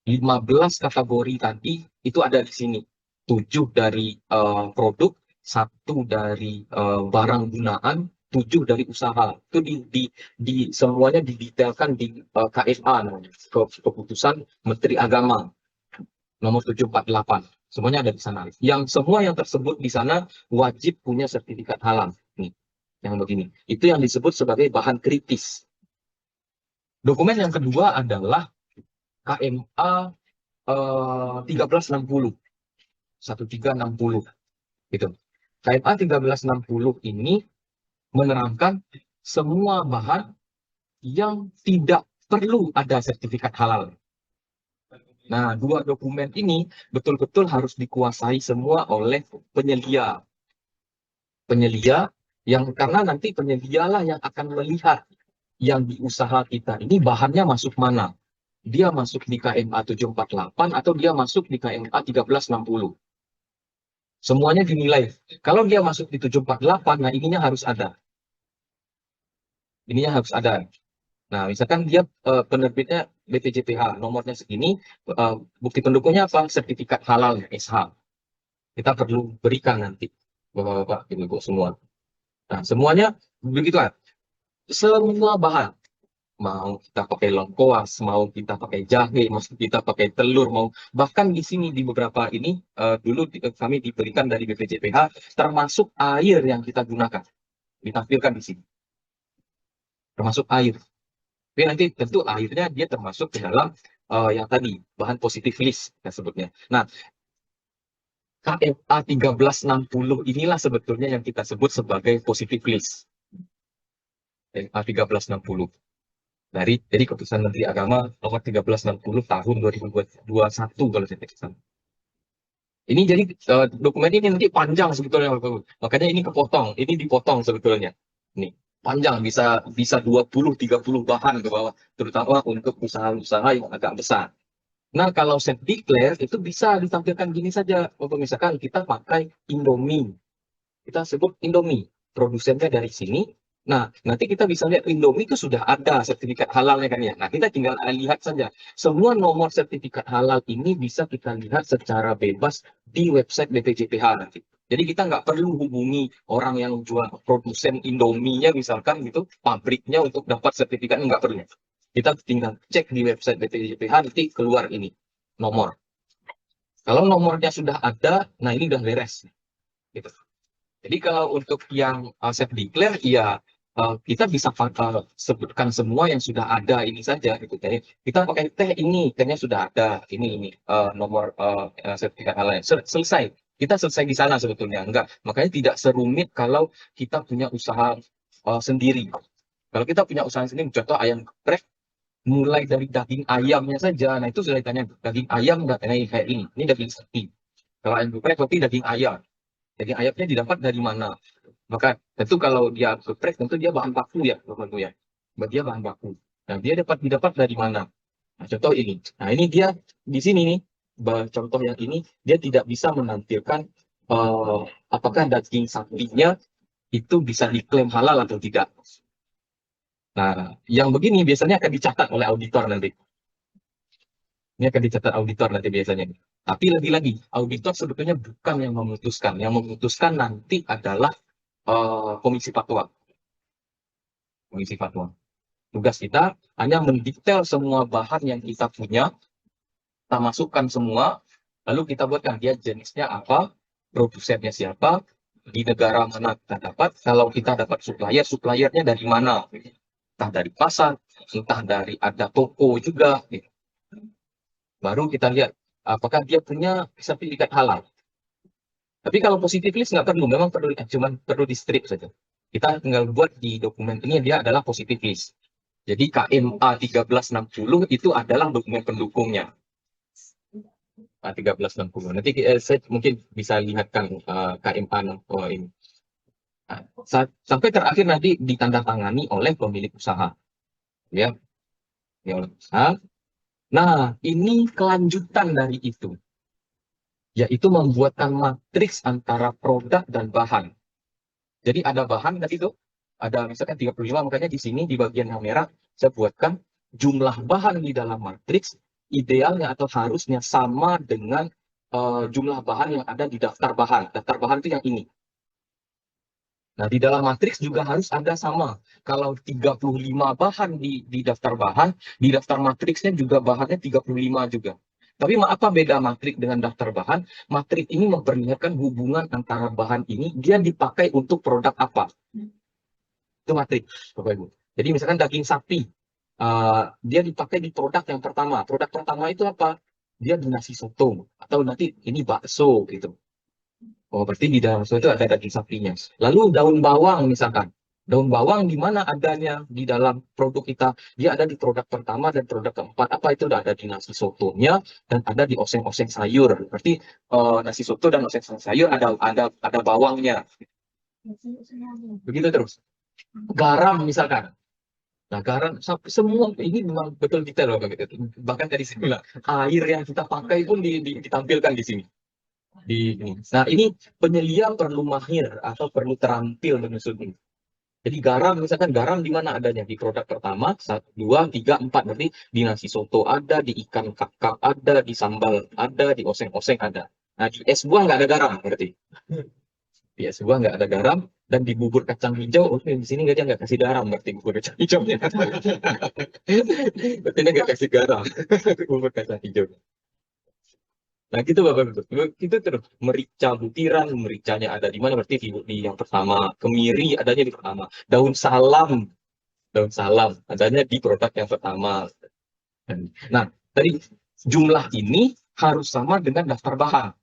15 kategori tadi itu ada di sini. 7 dari produk, 1 dari barang gunaan, 7 dari usaha. Itu semuanya didetailkan di KMA namanya, keputusan Menteri Agama nomor 748. Semuanya ada di sana. Semua yang tersebut di sana wajib punya sertifikat halal. Nih, yang begini. Itu yang disebut sebagai bahan kritis. Dokumen yang kedua adalah KMA 1360. 1360. Gitu. KMA 1360 ini menerangkan semua bahan yang tidak perlu ada sertifikat halal. Nah, 2 dokumen ini betul-betul harus dikuasai semua oleh penyelia. Penyelia yang karena nanti penyedialah yang akan melihat yang di usaha kita ini bahannya masuk mana. Dia masuk di KMA 748 atau dia masuk di KMA 1360. Semuanya dinilai. Kalau dia masuk di 748, nah ininya harus ada. Ininya harus ada. Nah, misalkan dia penerbitnya BPJPH, nomornya segini, bukti pendukungnya apa? Sertifikat halal SH. Kita perlu berikan nanti, Bapak-bapak, Ibu-ibu semua. Nah, semuanya begitu kan. Semua bahan, mau kita pakai lengkoas, mau kita pakai jahe, mau kita pakai telur, mau bahkan di sini di beberapa ini dulu kami diberikan dari BPJPH termasuk air yang kita gunakan ditampilkan di sini, termasuk air. Tapi nanti tentu airnya dia termasuk ke dalam yang tadi bahan positif list kita sebutnya. Nah, KFA 1360 inilah sebetulnya yang kita sebut sebagai positif list. KFA 1360. Jadi keputusan Menteri Agama nomor 1360 tahun 2021 kalau saya tidak salah. Ini jadi dokumen ini nanti panjang sebetulnya, makanya ini kepotong, ini dipotong sebetulnya. Nih, panjang bisa bisa 20-30 bahan ke bawah, terutama untuk usaha-usaha yang agak besar. Nah, kalau set declare itu bisa ditampilkan gini saja. Untuk misalkan kita pakai Indomie, kita sebut Indomie, produsennya dari sini. Nah, nanti kita bisa lihat Indomie itu sudah ada sertifikat halalnya kan ya. Nah, kita tinggal lihat saja. Semua nomor sertifikat halal ini bisa kita lihat secara bebas di website BPJPH nanti. Jadi kita nggak perlu hubungi orang yang jual produsen Indomie-nya misalkan gitu, pabriknya untuk dapat sertifikat, nggak perlu. Kita tinggal cek di website BPJPH nanti keluar ini nomor. Kalau nomornya sudah ada, nah ini udah beres. Gitu. Jadi kalau untuk yang self declare, ya kita bisa sebutkan semua yang sudah ada ini saja gitu. Jadi kita pakai teh ini, tehnya sudah ada, ini nomor sertifikat halal. Selesai. Kita selesai di sana sebetulnya, enggak. Makanya tidak serumit kalau kita punya usaha sendiri. Kalau kita punya usaha sendiri, contoh ayam geprek, mulai dari daging ayamnya saja. Nah itu sudah ditanya, daging ayam datangnya kayak ini. Ini daging sapi. Kalau ayam geprek, berarti daging ayam. Daging ayamnya didapat dari mana? Maka tentu kalau dia geprek, tentu dia bahan baku ya, teman-teman ya. Dia bahan baku. Nah, dia didapat dari mana? Nah, contoh ini. Nah, ini dia di sini nih. Contoh yang ini dia tidak bisa menampilkan uh, apakah daging sapinya itu bisa diklaim halal atau tidak. Nah, yang begini biasanya akan dicatat oleh auditor nanti. Ini akan dicatat auditor nanti biasanya. Tapi lagi-lagi, auditor sebetulnya bukan yang memutuskan. Yang memutuskan nanti adalah komisi fatwa. Komisi fatwa. Tugas kita hanya mendetail semua bahan yang kita punya, kita masukkan semua, lalu kita buatkan dia jenisnya apa, produsennya siapa, di negara mana kita dapat, kalau kita dapat supplier, suppliernya dari mana, entah dari pasar, entah dari ada toko juga, gitu. Baru kita lihat apakah dia punya sertifikat halal. Tapi kalau positif list nggak perlu, memang perlu cuma perlu di strip saja. Kita tinggal buat di dokumen ini dia adalah positif list. Jadi KMA 1360 itu adalah dokumen pendukungnya. 1360. Nanti saya mungkin bisa lihatkan KMA ini. Nah, sampai terakhir nanti ditandatangani oleh pemilik usaha. Ya, oleh usaha. Nah, ini kelanjutan dari itu, yaitu membuatkan matriks antara produk dan bahan. Jadi ada bahan tadi itu, ada misalkan 35, makanya di sini di bagian yang merah saya buatkan jumlah bahan di dalam matriks idealnya atau harusnya sama dengan jumlah bahan yang ada di daftar bahan. Daftar bahan itu yang ini. Nah, di dalam matriks juga harus ada sama. Kalau 35 bahan di daftar bahan, di daftar matriksnya juga bahannya 35 juga. Tapi apa beda matrik dengan daftar bahan? Matrik ini memperlihatkan hubungan antara bahan ini, dia dipakai untuk produk apa. Itu matrik, Bapak Ibu. Jadi misalkan daging sapi, dia dipakai di produk yang pertama. Produk pertama itu apa? Dia di nasi soto, atau nanti ini bakso gitu. Oh, berarti di dalam bakso itu ada daging sapinya. Lalu daun bawang misalkan. Daun bawang di mana adanya di dalam produk kita? Dia ada di produk pertama dan produk keempat. Apa itu? Ada di nasi sotonya dan ada di oseng-oseng sayur. Berarti nasi soto dan oseng-oseng sayur ada bawangnya. Begitu terus. Garam misalkan. Nah, garam semua ini memang betul detail loh, gitu. Bahkan tadi saya bilang air yang kita pakai pun ditampilkan di sini. Nah, ini penyelia perlu mahir atau perlu terampil menyusun ini. Jadi garam, misalkan garam di mana adanya? Di produk pertama, 1, 2, 3, 4. Berarti di nasi soto ada, di ikan kakap ada, di sambal ada, di oseng-oseng ada. Nah, di es buah nggak ada garam berarti. Di es buah nggak ada garam. Dan di bubur kacang hijau, oke, di sini dia nggak kasih garam, berarti bubur kacang hijaunya. Berarti dia nggak kasih garam, bubur kacang hijau. Nah gitu Bapak Ibu, itu terus merica butiran, mericanya ada di mana? Berarti di yang pertama, kemiri adanya di pertama, daun salam adanya di produk yang pertama. Nah, tadi jumlah ini harus sama dengan daftar bahan.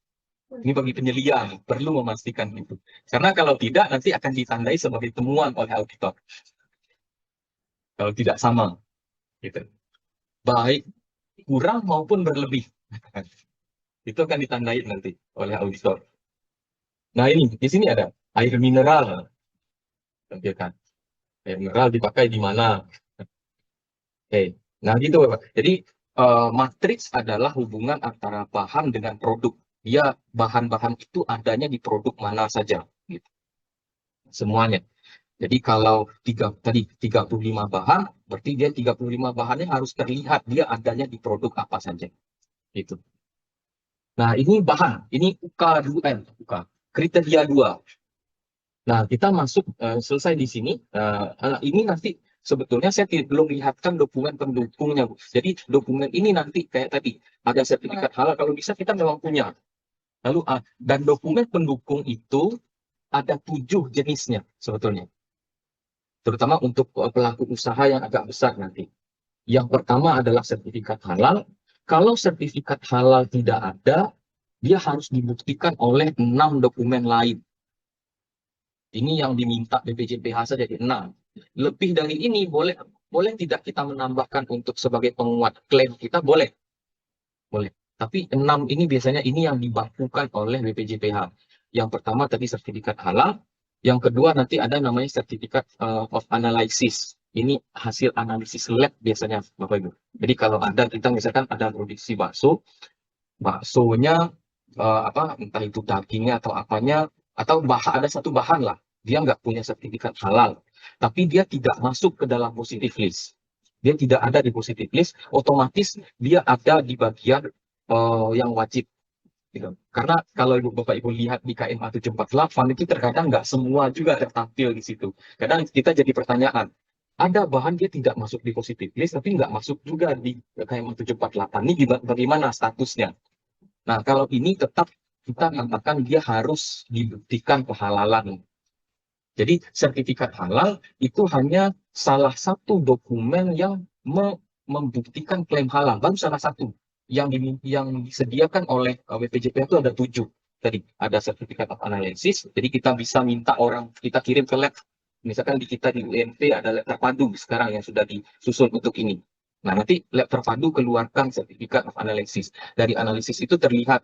Ini bagi penyelia, perlu memastikan itu. Karena kalau tidak, nanti akan ditandai sebagai temuan oleh auditor. Kalau tidak sama, gitu. Baik kurang maupun berlebih. Itu akan ditandai nanti oleh auditor. Nah ini, di sini ada air mineral. Tampilkan. Air mineral dipakai di mana? Oke, nah gitu Bapak. Jadi matriks adalah hubungan antara bahan dengan produk. Dia bahan-bahan itu adanya di produk mana saja, gitu. Semuanya. Jadi kalau tadi 35 bahan, berarti dia 35 bahannya harus terlihat dia adanya di produk apa saja. Gitu. Nah, ini bahan, ini UK2N, UK. Kriteria 2. Nah, kita masuk selesai di sini. Ini nanti sebetulnya saya belum lihatkan dokumen pendukungnya, Bu. Jadi dokumen ini nanti kayak tadi ada sertifikat halal. Kalau bisa kita memang punya. Lalu dan dokumen pendukung itu ada 7 jenisnya sebetulnya. Terutama untuk pelaku usaha yang agak besar nanti. Yang pertama adalah sertifikat halal. Kalau sertifikat halal tidak ada, dia harus dibuktikan oleh 6 dokumen lain. Ini yang diminta BPJPH saja di 6. Lebih dari ini boleh tidak kita menambahkan untuk sebagai penguat klaim kita? Boleh. Boleh. Tapi 6 ini biasanya ini yang dibakukan oleh BPJPH. Yang pertama tadi sertifikat halal. Yang kedua nanti ada namanya sertifikat of analysis. Ini hasil analisis lab biasanya Bapak Ibu. Jadi kalau ada kita misalkan ada produksi baksonya entah itu dagingnya atau apanya, atau ada satu bahan lah, dia nggak punya sertifikat halal, tapi dia tidak masuk ke dalam positive list. Dia tidak ada di positive list, otomatis dia ada di bagian yang wajib. Gitu. Karena kalau Bapak Ibu lihat di KMA 748 itu terkadang nggak semua juga tertampil di situ. Kadang kita jadi pertanyaan, ada bahan dia tidak masuk di positive list, tapi nggak masuk juga di KMA 748. Ini bagaimana statusnya? Nah, kalau ini tetap kita katakan dia harus dibuktikan kehalalan. Jadi sertifikat halal itu hanya salah satu dokumen yang membuktikan klaim halal. Baru salah satu yang disediakan oleh BPJP itu ada 7. Tadi ada sertifikat of analysis. Jadi kita bisa minta orang kita kirim ke lab. Misalkan di kita di UNP ada lab terpadu sekarang yang sudah disusun untuk ini. Nah, nanti lab terpadu keluarkan sertifikat of analysis. Dari analisis itu terlihat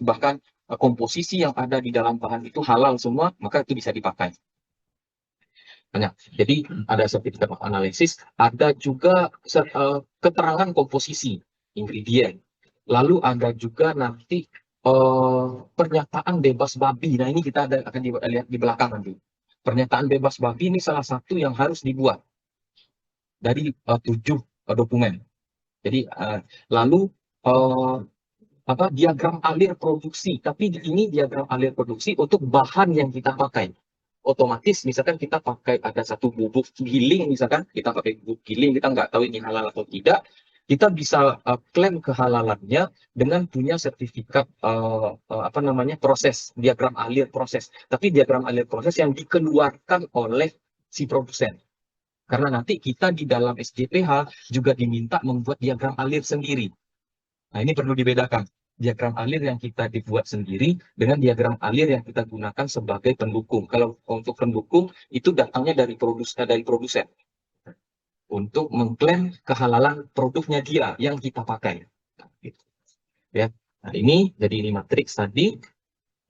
bahkan komposisi yang ada di dalam bahan itu halal semua, maka itu bisa dipakai. Banyak. Jadi ada sertifikat of analysis, ada juga keterangan komposisi ingredient. Lalu ada juga nanti pernyataan bebas babi. Nah, ini kita akan lihat di belakang nanti. Pernyataan bebas babi ini salah satu yang harus dibuat dari 7 dokumen. Jadi lalu diagram alir produksi. Tapi ini diagram alir produksi untuk bahan yang kita pakai. Otomatis misalkan kita pakai ada satu bubuk giling, misalkan kita pakai bubuk giling, kita nggak tahu ini halal atau tidak, kita bisa klaim kehalalannya dengan punya sertifikat proses, diagram alir proses. Tapi diagram alir proses yang dikeluarkan oleh si produsen. Karena nanti kita di dalam SJPH juga diminta membuat diagram alir sendiri. Nah, ini perlu dibedakan. Diagram alir yang kita dibuat sendiri dengan diagram alir yang kita gunakan sebagai pendukung. Kalau untuk pendukung itu datangnya dari produsen untuk mengklaim kehalalan produknya dia yang kita pakai. Gitu. Ya. Nah, jadi ini matriks tadi.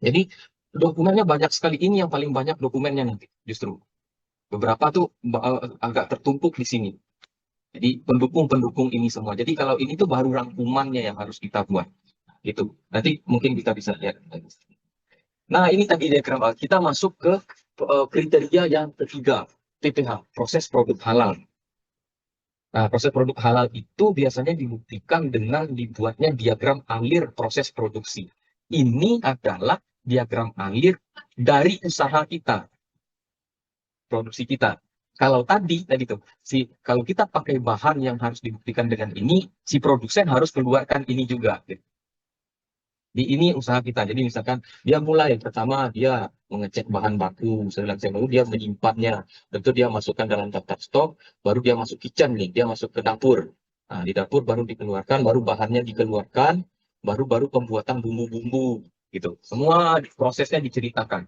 Jadi dokumennya banyak sekali. Ini yang paling banyak dokumennya nanti justru. Beberapa tuh agak tertumpuk di sini. Jadi pendukung-pendukung ini semua. Jadi kalau ini tuh baru rangkumannya yang harus kita buat. Gitu. Nanti mungkin kita bisa lihat. Nah, ini tadi diagram. Kita masuk ke kriteria yang ketiga, PPH, proses produk halal. Nah, proses produk halal itu biasanya dibuktikan dengan dibuatnya diagram alir proses produksi. Ini adalah diagram alir dari usaha kita. produksi kita. Kalau tadi tuh, kalau kita pakai bahan yang harus dibuktikan dengan ini, si produsen harus keluarkan ini juga. Gitu. Di ini usaha kita. Jadi misalkan dia mulai pertama dia mengecek bahan baku, baru dia menyimpannya. Tentu dia masukkan dalam daftar stok, baru dia masuk kitchen nih, dia masuk ke dapur. Nah, di dapur baru dikeluarkan, baru bahannya dikeluarkan, baru pembuatan bumbu-bumbu gitu. Semua prosesnya diceritakan.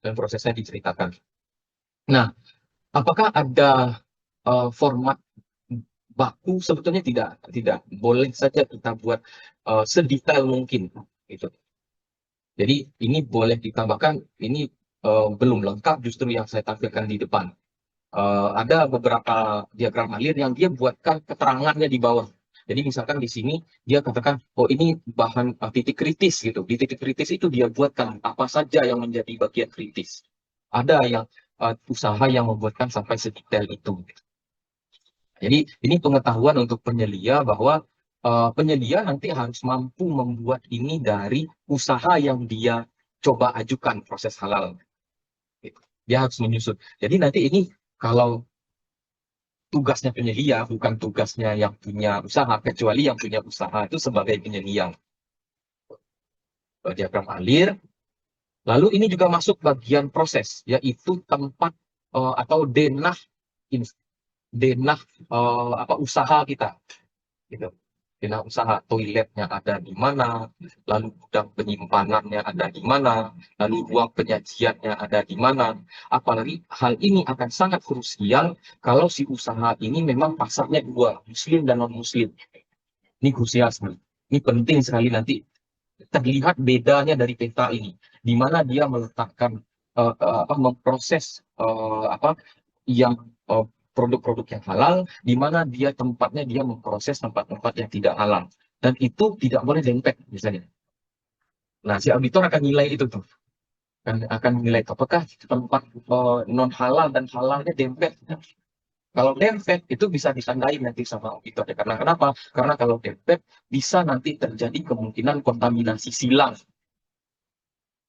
Dan prosesnya diceritakan. Nah, apakah ada format baku? Sebetulnya tidak boleh saja kita buat sedetail mungkin gitu. Jadi ini boleh ditambahkan, ini belum lengkap justru yang saya tampilkan di depan. Ada beberapa diagram alir yang dia buatkan keterangannya di bawah. Jadi misalkan di sini dia katakan, oh ini bahan titik kritis gitu. Di titik kritis itu dia buatkan apa saja yang menjadi bagian kritis. Ada yang usaha yang membuatkan sampai sedetail itu. Jadi ini pengetahuan untuk penyelia bahwa penyelia nanti harus mampu membuat ini dari usaha yang dia coba ajukan proses halal. Dia harus menyusun. Jadi nanti ini kalau tugasnya penyelia, bukan tugasnya yang punya usaha, kecuali yang punya usaha itu sebagai penyelia. Diagram alir. Lalu ini juga masuk bagian proses, yaitu tempat atau denah usaha kita. Gitu. Denah usaha, toiletnya ada di mana, lalu gudang penyimpanannya ada di mana, lalu ruang penyajiannya ada di mana. Apalagi hal ini akan sangat krusial kalau si usaha ini memang pasarnya dua, muslim dan non-muslim. Ini krusial sekali. Ini penting sekali nanti terlihat bedanya dari peta ini, di mana dia meletakkan memproses yang produk-produk yang halal, di mana dia tempatnya dia memproses tempat-tempat yang tidak halal, dan itu tidak boleh dempet misalnya. Nah, si auditor akan nilai itu tuh, akan nilai apakah tempat non halal dan halalnya dempet. Kalau dempet itu bisa ditandai nanti sama auditor. Karena kenapa? Karena kalau dempet bisa nanti terjadi kemungkinan kontaminasi silang.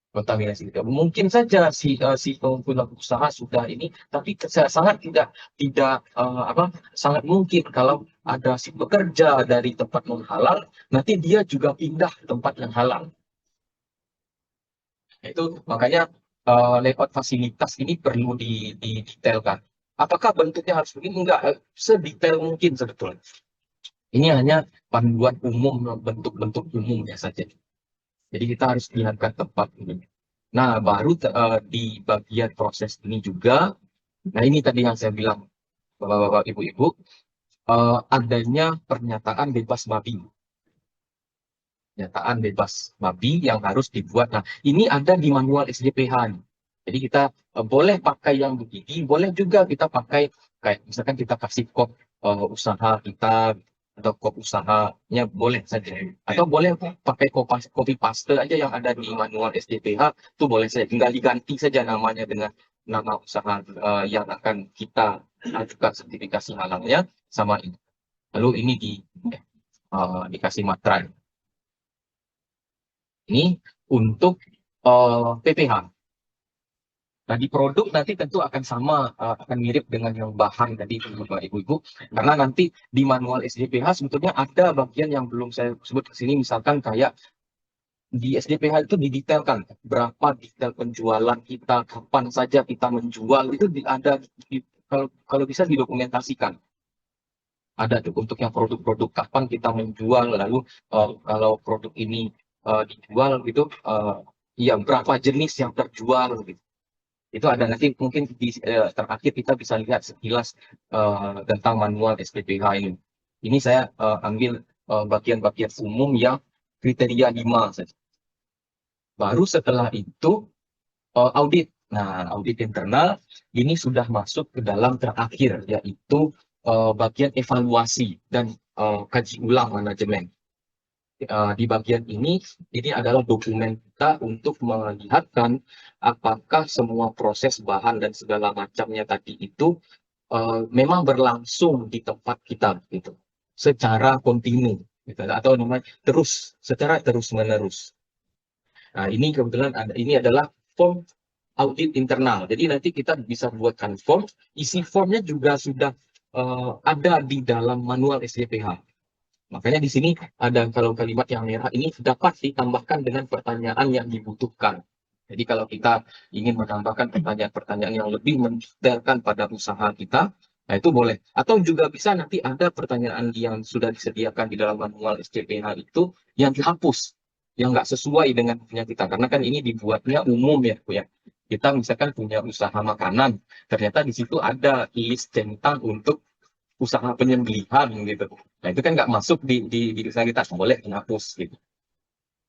Kontaminasi itu mungkin saja si pengguna usaha sudah ini, tapi sangat sangat mungkin kalau ada si pekerja dari tempat non halal, nanti dia juga pindah ke tempat yang halal. Itu makanya layout fasilitas ini perlu didetailkan. Apakah bentuknya harus begini? Enggak, sedetail mungkin sebetulnya. Ini hanya panduan umum, bentuk-bentuk umumnya saja. Jadi kita harus lihatkan tempat ini. Nah, baru di bagian proses ini juga, nah ini tadi yang saya bilang, Bapak-bapak, Ibu-ibu, adanya pernyataan bebas babi. Pernyataan bebas babi yang harus dibuat. Nah, ini ada di manual SDPH. Jadi kita boleh pakai yang begini, boleh juga kita pakai, kayak misalkan kita kasih kod usaha kita, atau kod usahanya boleh saja. Atau boleh pakai copy paste aja yang ada di manual SDPH, itu boleh saja. Tinggal diganti saja namanya dengan nama usaha yang akan kita ajukan sertifikasi halalnya sama ini. Lalu ini dikasih materai. Ini untuk PPH. Nah, di produk nanti tentu akan sama, akan mirip dengan yang bahan tadi, Bapak Ibu-Ibu. Karena nanti di manual SDPH sebetulnya ada bagian yang belum saya sebut ke sini, misalkan kayak di SDPH itu didetailkan berapa detail penjualan kita, kapan saja kita menjual, itu ada kalau bisa didokumentasikan. Ada tuh untuk yang produk-produk kapan kita menjual, lalu kalau produk ini dijual gitu, ya berapa jenis yang terjual gitu. Itu ada nanti mungkin di terakhir kita bisa lihat sekilas tentang manual SPPH ini. Ini saya ambil bagian-bagian umum yang kriteria 5 saja. Baru setelah itu audit. Nah, audit internal ini sudah masuk ke dalam terakhir, yaitu bagian evaluasi dan kaji ulang manajemen. Di bagian ini adalah dokumen kita untuk melihatkan apakah semua proses bahan dan segala macamnya tadi itu memang berlangsung di tempat kita gitu, secara kontinu gitu, atau namanya secara terus menerus. Nah, ini kebetulan ini adalah form audit internal. Jadi nanti kita bisa buatkan form, isi formnya juga sudah ada di dalam manual SJPH. Makanya di sini ada kalau kalimat yang merah ini dapat ditambahkan dengan pertanyaan yang dibutuhkan. Jadi kalau kita ingin menambahkan pertanyaan-pertanyaan yang lebih mendetailkan pada usaha kita, nah itu boleh. Atau juga bisa nanti ada pertanyaan yang sudah disediakan di dalam manual SJPH itu yang dihapus, yang nggak sesuai dengan punya kita. Karena kan ini dibuatnya umum ya, Bu ya. Kita misalkan punya usaha makanan, ternyata di situ ada list centang untuk usaha penyembelihan gitu. Nah itu kan nggak masuk di usaha kita, boleh dihapus gitu.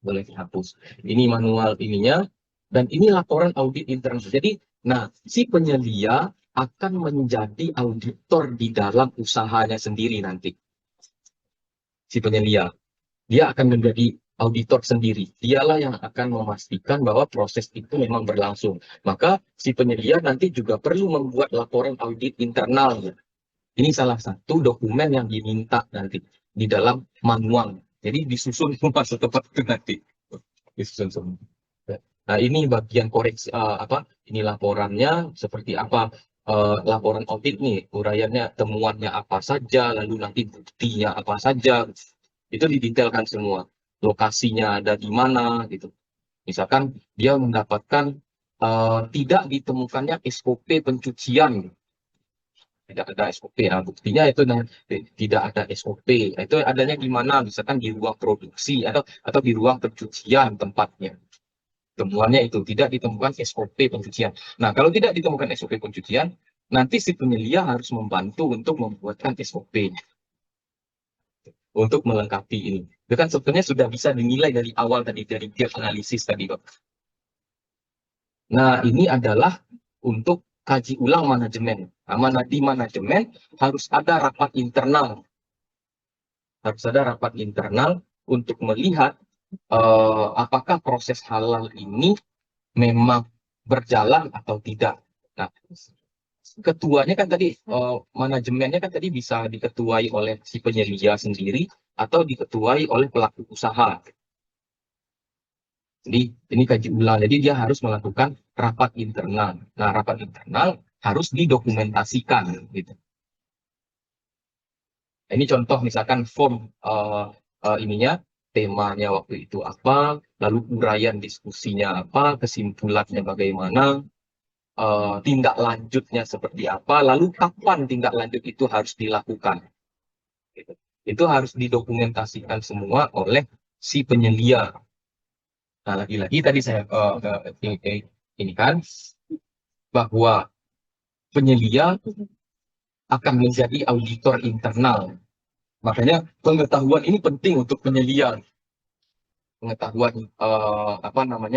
Boleh dihapus. Ini manual ininya, dan ini laporan audit internal. Jadi, nah si penyedia akan menjadi auditor di dalam usahanya sendiri nanti. Si penyedia, dia akan menjadi auditor sendiri. Dialah yang akan memastikan bahwa proses itu memang berlangsung. Maka si penyedia nanti juga perlu membuat laporan audit internal. Ini salah satu dokumen yang diminta nanti di dalam manual. Jadi disusun semua setepat itu nanti. Disusun semua. Nah, ini bagian koreksi Ini laporannya seperti apa? Laporan audit nih, uraiannya, temuannya apa saja, lalu nanti buktinya apa saja. Itu didetailkan semua. Lokasinya ada di mana gitu. Misalkan dia mendapatkan tidak ditemukannya SOP pencucian, tidak ada SOP. Nah, buktinya itu tidak ada SOP. Itu adanya di mana? Misalkan di ruang produksi atau di ruang pencucian tempatnya. Temuannya itu tidak ditemukan SOP pencucian. Nah, kalau tidak ditemukan SOP pencucian, nanti si penyelia harus membantu untuk membuatkan SOP untuk melengkapi ini. Itu kan sebetulnya sudah bisa dinilai dari awal tadi, dari gap analisis tadi, Pak. Nah, ini adalah untuk kaji ulang manajemen. Nah, di manajemen harus ada rapat internal. Harus ada rapat internal untuk melihat apakah proses halal ini memang berjalan atau tidak. Nah, ketuanya kan tadi, manajemennya kan tadi bisa diketuai oleh si penyedia sendiri atau diketuai oleh pelaku usaha. Jadi ini kaji ulang. Jadi dia harus melakukan rapat internal. Nah, rapat internal harus didokumentasikan gitu. Ini contoh misalkan form ininya, temanya waktu itu apa, lalu uraian diskusinya apa, kesimpulannya bagaimana, tindak lanjutnya seperti apa, lalu kapan tindak lanjut itu harus dilakukan. Gitu. Itu harus didokumentasikan semua oleh si penyelia. Nah, lagi-lagi tadi saya ini kan bahwa penyelia akan menjadi auditor internal. Makanya pengetahuan ini penting untuk penyelia. Pengetahuan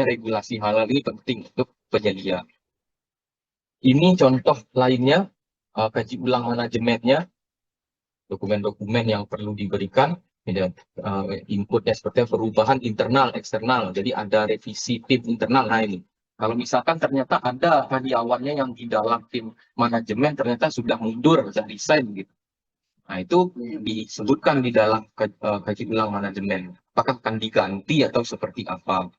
regulasi halal ini penting untuk penyelia. Ini contoh lainnya, kaji ulang manajemennya, dokumen-dokumen yang perlu diberikan, inputnya seperti perubahan internal, eksternal. Jadi ada revisi tim internal. Nah ini, kalau misalkan ternyata ada karyawannya yang di dalam tim manajemen ternyata sudah mundur, sudah resign gitu. Nah, itu disebutkan di dalam kaji ulang manajemen. Apakah akan diganti atau seperti apa?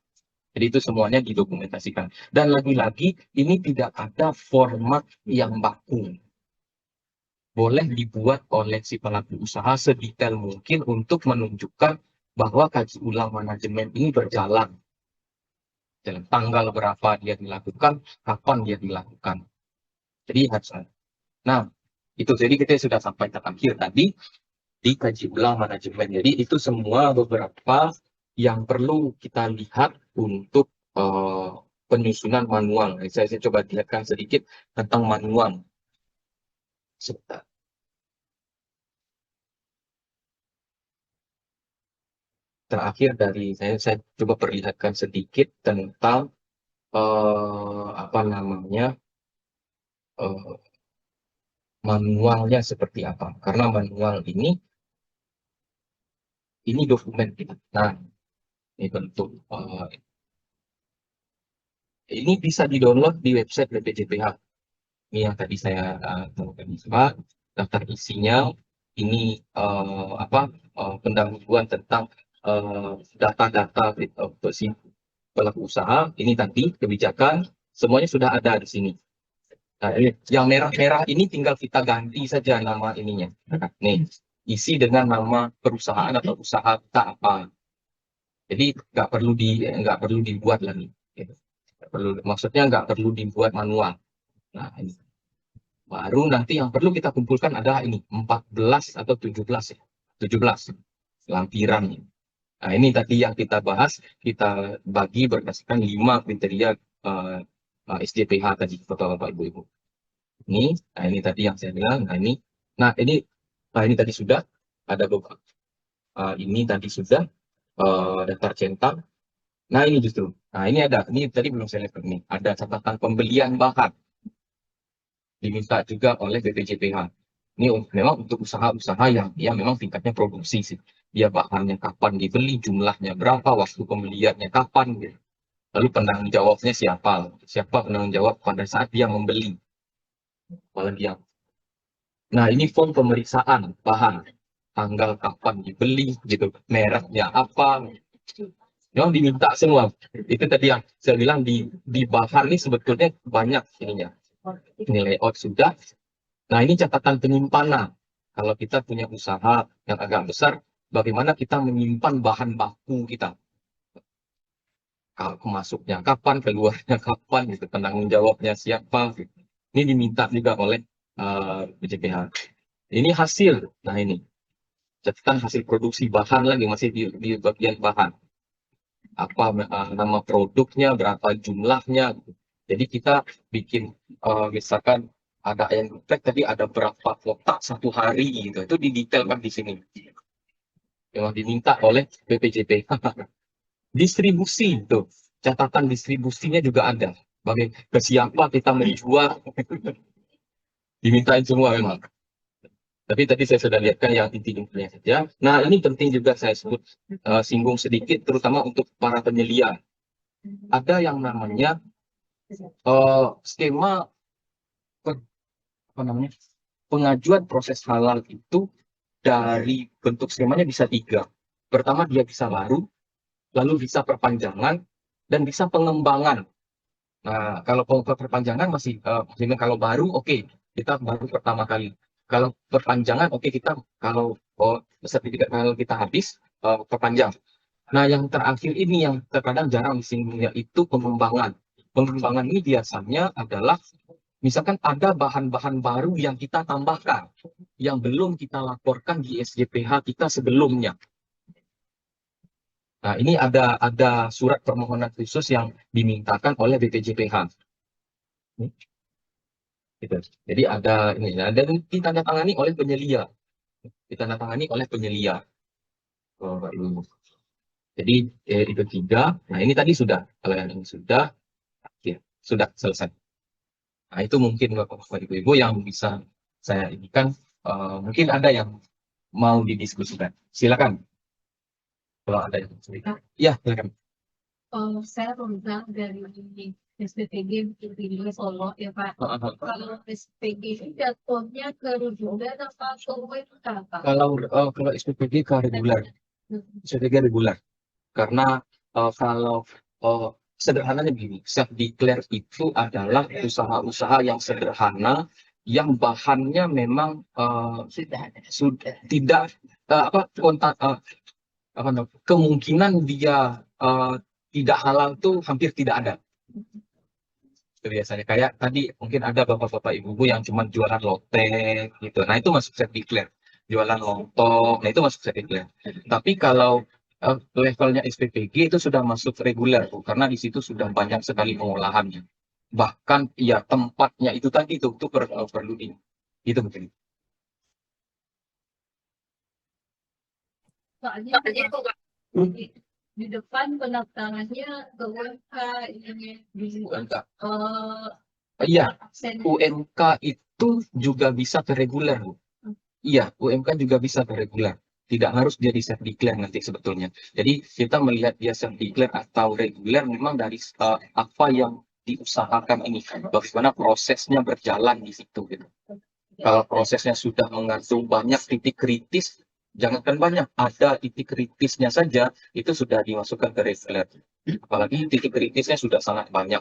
Jadi itu semuanya didokumentasikan. Dan lagi-lagi, ini tidak ada format yang baku. Boleh dibuat oleh si pelaku usaha sedetail mungkin untuk menunjukkan bahwa kaji ulang manajemen ini berjalan. Dalam tanggal berapa dia dilakukan, kapan dia dilakukan. Jadi harus ada. Nah, itu jadi kita sudah sampai ke akhir tadi di kaji ulang manajemen. Jadi itu semua beberapa yang perlu kita lihat untuk penyusunan manual. Saya coba lihatkan sedikit tentang manual. Sebentar. Terakhir dari saya coba perlihatkan sedikit tentang manualnya seperti apa. Karena manual ini dokumen kita. Nah, ini bentuk ini bisa di-download di website BPJPH. Ini yang tadi saya temukan di daftar isinya. Ini pendahuluan tentang data-data si pelaku usaha. Ini tadi kebijakan, Semuanya sudah ada di sini. Nah, ini yang merah-merah ini tinggal kita ganti saja nama ininya. Nih, isi dengan nama perusahaan atau usaha kita apa. Jadi nggak perlu dibuat lagi. Gitu. Maksudnya nggak perlu dibuat manual. Nah, ini. Baru nanti yang perlu kita kumpulkan adalah ini 14 atau 17 ya. 17 lampiran. Nah, ini tadi yang kita bahas, kita bagi berdasarkan 5 kriteria SJPH tadi, Bapak Ibu. Ini tadi yang saya bilang. Ini tadi sudah ada beberapa. Ini tadi sudah daftar centang. Nah, ini justru. Nah, ini tadi belum saya lihat nih. Ada catatan pembelian bahan diminta juga oleh BPJPH. Ini memang untuk usaha-usaha yang memang tingkatnya produksi sih. Dia bahannya kapan dibeli, jumlahnya berapa, waktu pembeliannya kapan gitu. Lalu penanggung jawabnya siapa? Siapa penanggung jawab pada saat dia membeli? Apalagi yang. Nah, ini form pemeriksaan bahan. Tanggal kapan dibeli gitu, mereknya apa. Memang diminta semua. Itu tadi yang saya bilang di bahan ini sebetulnya banyak ininya. Ini layout sudah. Nah, ini catatan penyimpanan. Kalau kita punya usaha yang agak besar, bagaimana kita menyimpan bahan baku kita? Kalau masuknya kapan, keluarnya kapan, gitu, penanggung jawabnya siapa? Gitu. Ini diminta juga oleh BPJPH. Ini hasil. Nah, ini catatan hasil produksi bahan lagi masih di bagian bahan. Apa nama produknya, berapa jumlahnya. Gitu. Jadi kita bikin misalkan ada yang tadi ada berapa kotak satu hari gitu. Itu didetailkan di sini. Memang diminta oleh BPJP. Distribusi itu. Catatan distribusinya juga ada. Bagi ke siapa kita menjual. Dimintain semua memang. Tapi tadi saya sudah lihatkan yang inti-intinya saja. Nah, ini penting juga saya sebut singgung sedikit terutama untuk para penyelia. Ada yang namanya skema pengajuan proses halal itu dari bentuk skemanya bisa 3. Pertama, dia bisa baru, lalu bisa perpanjangan, dan bisa pengembangan. Nah, kalau perpanjangan masih kalau baru oke, kita baru pertama kali. Kalau perpanjangan oke, kita kalau sertifikat halal kita habis perpanjang. Nah, yang terakhir ini yang terkadang jarang disinggung, yaitu pengembangan. Pengembangan ini biasanya adalah misalkan ada bahan-bahan baru yang kita tambahkan, yang belum kita laporkan di SJPH kita sebelumnya. Nah, ini ada surat permohonan khusus yang dimintakan oleh BPJPH. Gitu. Jadi ada ini, dan ditandatangani oleh penyelia. Ditandatangani oleh penyelia. Jadi itu 3. Nah, ini tadi sudah. Kalau yang ini sudah, ya, sudah selesai. Nah, itu mungkin Bapak Ibu yang bisa saya indikan. Mungkin ada yang mau didiskusikan. Silakan. Kalau ada yang cerita. Ya, silakan. Saya pemegang dari SPPG di Solo ya Pak. Kalau SPG ini jatuhnya ke reguler apa ke Kalau SPPG ke reguler. SPPG reguler. Karena kalau sederhananya begini, self declare itu adalah usaha-usaha yang sederhana yang bahannya memang sudah tidak kemungkinan dia tidak halal tuh hampir tidak ada. Itu biasanya kayak tadi mungkin ada bapak-bapak ibu-ibu yang cuma jualan lotek gitu. Nah, itu masuk self declare. Jualan lontong, nah itu masuk self declare. Tapi kalau levelnya SPPG itu sudah masuk reguler, karena di situ sudah banyak sekali pengolahannya. Bahkan ya tempatnya itu tadi itu perlu di itu mungkin. soalnya di depan penaftarannya ke UMK ini UMK. Iya, UMK itu juga bisa ke reguler. Iya, UMK juga bisa ke reguler. Tidak harus dia di self declare nanti sebetulnya. Jadi kita melihat dia self declare atau reguler memang dari apa yang diusahakan ini, bagaimana prosesnya berjalan di situ gitu. Kalau prosesnya sudah mengandung banyak titik kritis, jangankan banyak, ada titik kritisnya saja itu sudah dimasukkan ke reguler. Apalagi titik kritisnya sudah sangat banyak.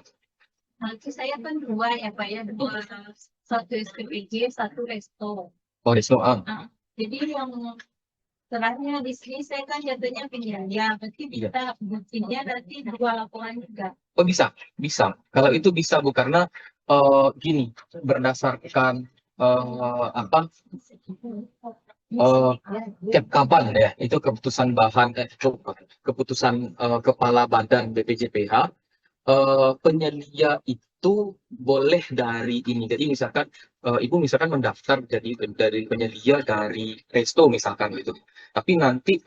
Nanti saya kan dua ya Pak ya, dua, satu SPPG, satu resto. Oh, resto. Nah, jadi yang terakhir di sini saya kan jatuhnya penyelia, berarti Iya. bisa buktinya nanti dua laporan juga. Oh, bisa, bisa. Kalau itu bisa Bu, karena gini, berdasarkan apa Kepkaban ya, itu keputusan keputusan kepala badan BPJPH, penyelia itu boleh dari ini. Jadi misalkan ibu misalkan mendaftar jadi dari penyelia dari resto misalkan gitu. Tapi nanti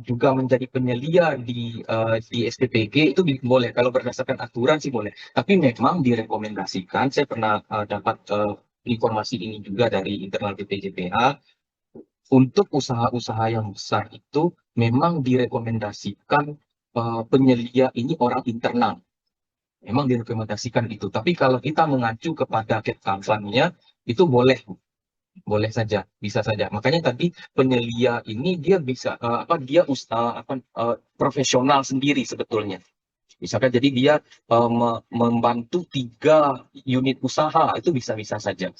juga menjadi penyelia di SPPG itu boleh. Kalau berdasarkan aturan sih boleh. Tapi memang direkomendasikan. Saya pernah dapat informasi ini juga dari internal BPJPH. Untuk usaha-usaha yang besar itu memang direkomendasikan penyelia ini orang internal. Memang direkomendasikan itu. Tapi kalau kita mengacu kepada Kepkabannya, itu boleh, boleh saja, bisa saja. Makanya tadi penyelia ini dia bisa dia profesional sendiri sebetulnya. Misalkan jadi dia membantu 3 unit usaha itu bisa-bisa saja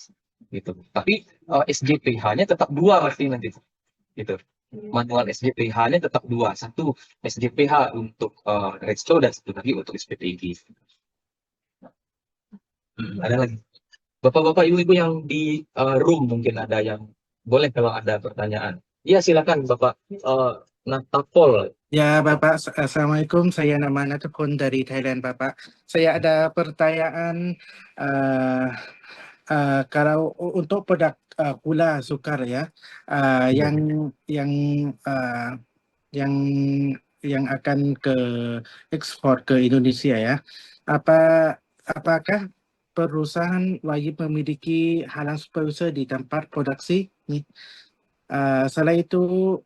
gitu. Tapi SJPH-nya tetap 2 pasti nanti gitu. Manual SJPH-nya tetap 2, satu SJPH untuk resto dan satu lagi untuk SPPG. Ada lagi. Bapak-bapak, ibu-ibu yang di room mungkin ada yang boleh kalau ada pertanyaan. Iya, silakan Bapak Natapol. Ya, Bapak, Assalamualaikum. Saya nama Natukun dari Thailand, Bapak. Saya ada pertanyaan kalau untuk produk gula sukar ya, yang yang akan ke ekspor ke Indonesia ya. Apakah perusahaan wajib memiliki halal supervisor di tempat produksi? Selain itu,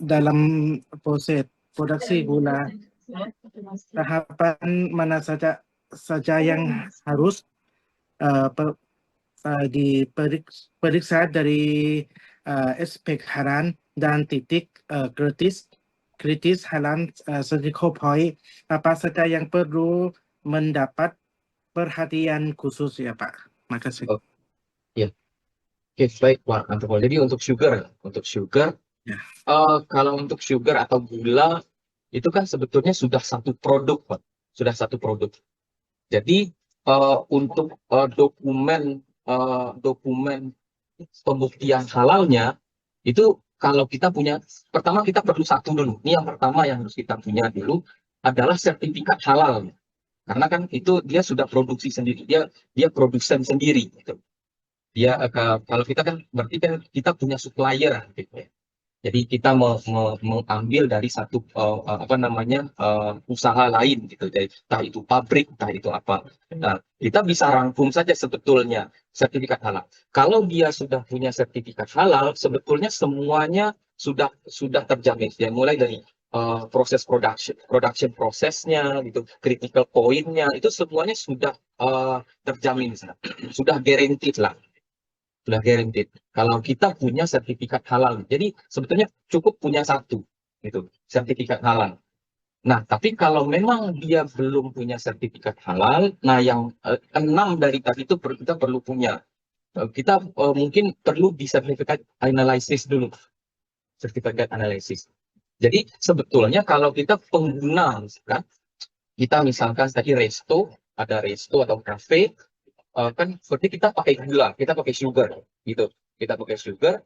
dalam proses produksi gula, tahapan mana saja yang harus diperiksa dari aspek halal dan titik kritis halal critical point, apa saja yang perlu mendapat perhatian khusus ya Pak. Makasih. Oke, baik Pak Antopol. Jadi untuk sugar Ya. Kalau untuk sugar atau gula itu kan sebetulnya sudah satu produk, Pak. Sudah satu produk. Jadi untuk dokumen pembuktian halalnya itu kalau kita punya, pertama kita perlu satu dulu. Ini yang pertama yang harus kita punya dulu adalah sertifikat halal. Karena kan itu dia sudah produksi sendiri, dia produsen sendiri gitu. Dia kalau kita kan berarti kan kita punya supplier gitu ya. Jadi kita mengambil dari satu usaha lain gitu, entah itu pabrik, entah itu apa. Nah, kita bisa rangkum saja sebetulnya sertifikat halal. Kalau dia sudah punya sertifikat halal, sebetulnya semuanya sudah terjamin. Ya, mulai dari proses production prosesnya, gitu, critical point-nya, itu semuanya sudah terjamin, sudah guaranteed lah. Sudah guaranteed. Kalau kita punya sertifikat halal, jadi sebetulnya cukup punya satu, gitu, sertifikat halal. Nah, tapi kalau memang dia belum punya sertifikat halal, nah yang 6 dari tadi itu kita perlu punya. Kita mungkin perlu di sertifikat analysis dulu, sertifikat analisis. Jadi sebetulnya kalau kita pengguna, kan, kita misalkan tadi resto, ada resto atau cafe, kan seperti kita pakai gula, kita pakai sugar, gitu. Kita pakai sugar,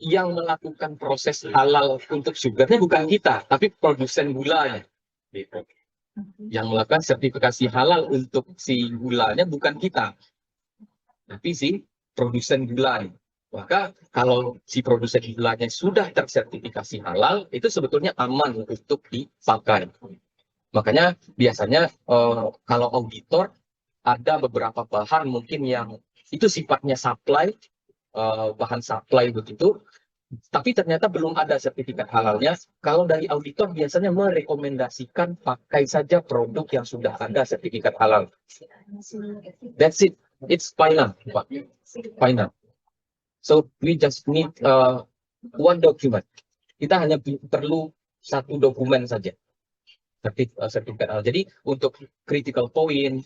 yang melakukan proses halal untuk sugarnya bukan kita, tapi produsen gulanya, gitu. Yang melakukan sertifikasi halal untuk si gulanya bukan kita, tapi si produsen gulanya. Maka kalau si produsen gulanya sudah tersertifikasi halal, itu sebetulnya aman untuk dipakai. Makanya biasanya kalau auditor ada beberapa bahan mungkin yang itu sifatnya supply, bahan supply begitu, tapi ternyata belum ada sertifikat halalnya. Kalau dari auditor biasanya merekomendasikan pakai saja produk yang sudah ada sertifikat halal. That's it. It's final, Pak. Final. So we just need one document. Kita hanya perlu satu dokumen saja. sertifikat halal. Jadi untuk critical point,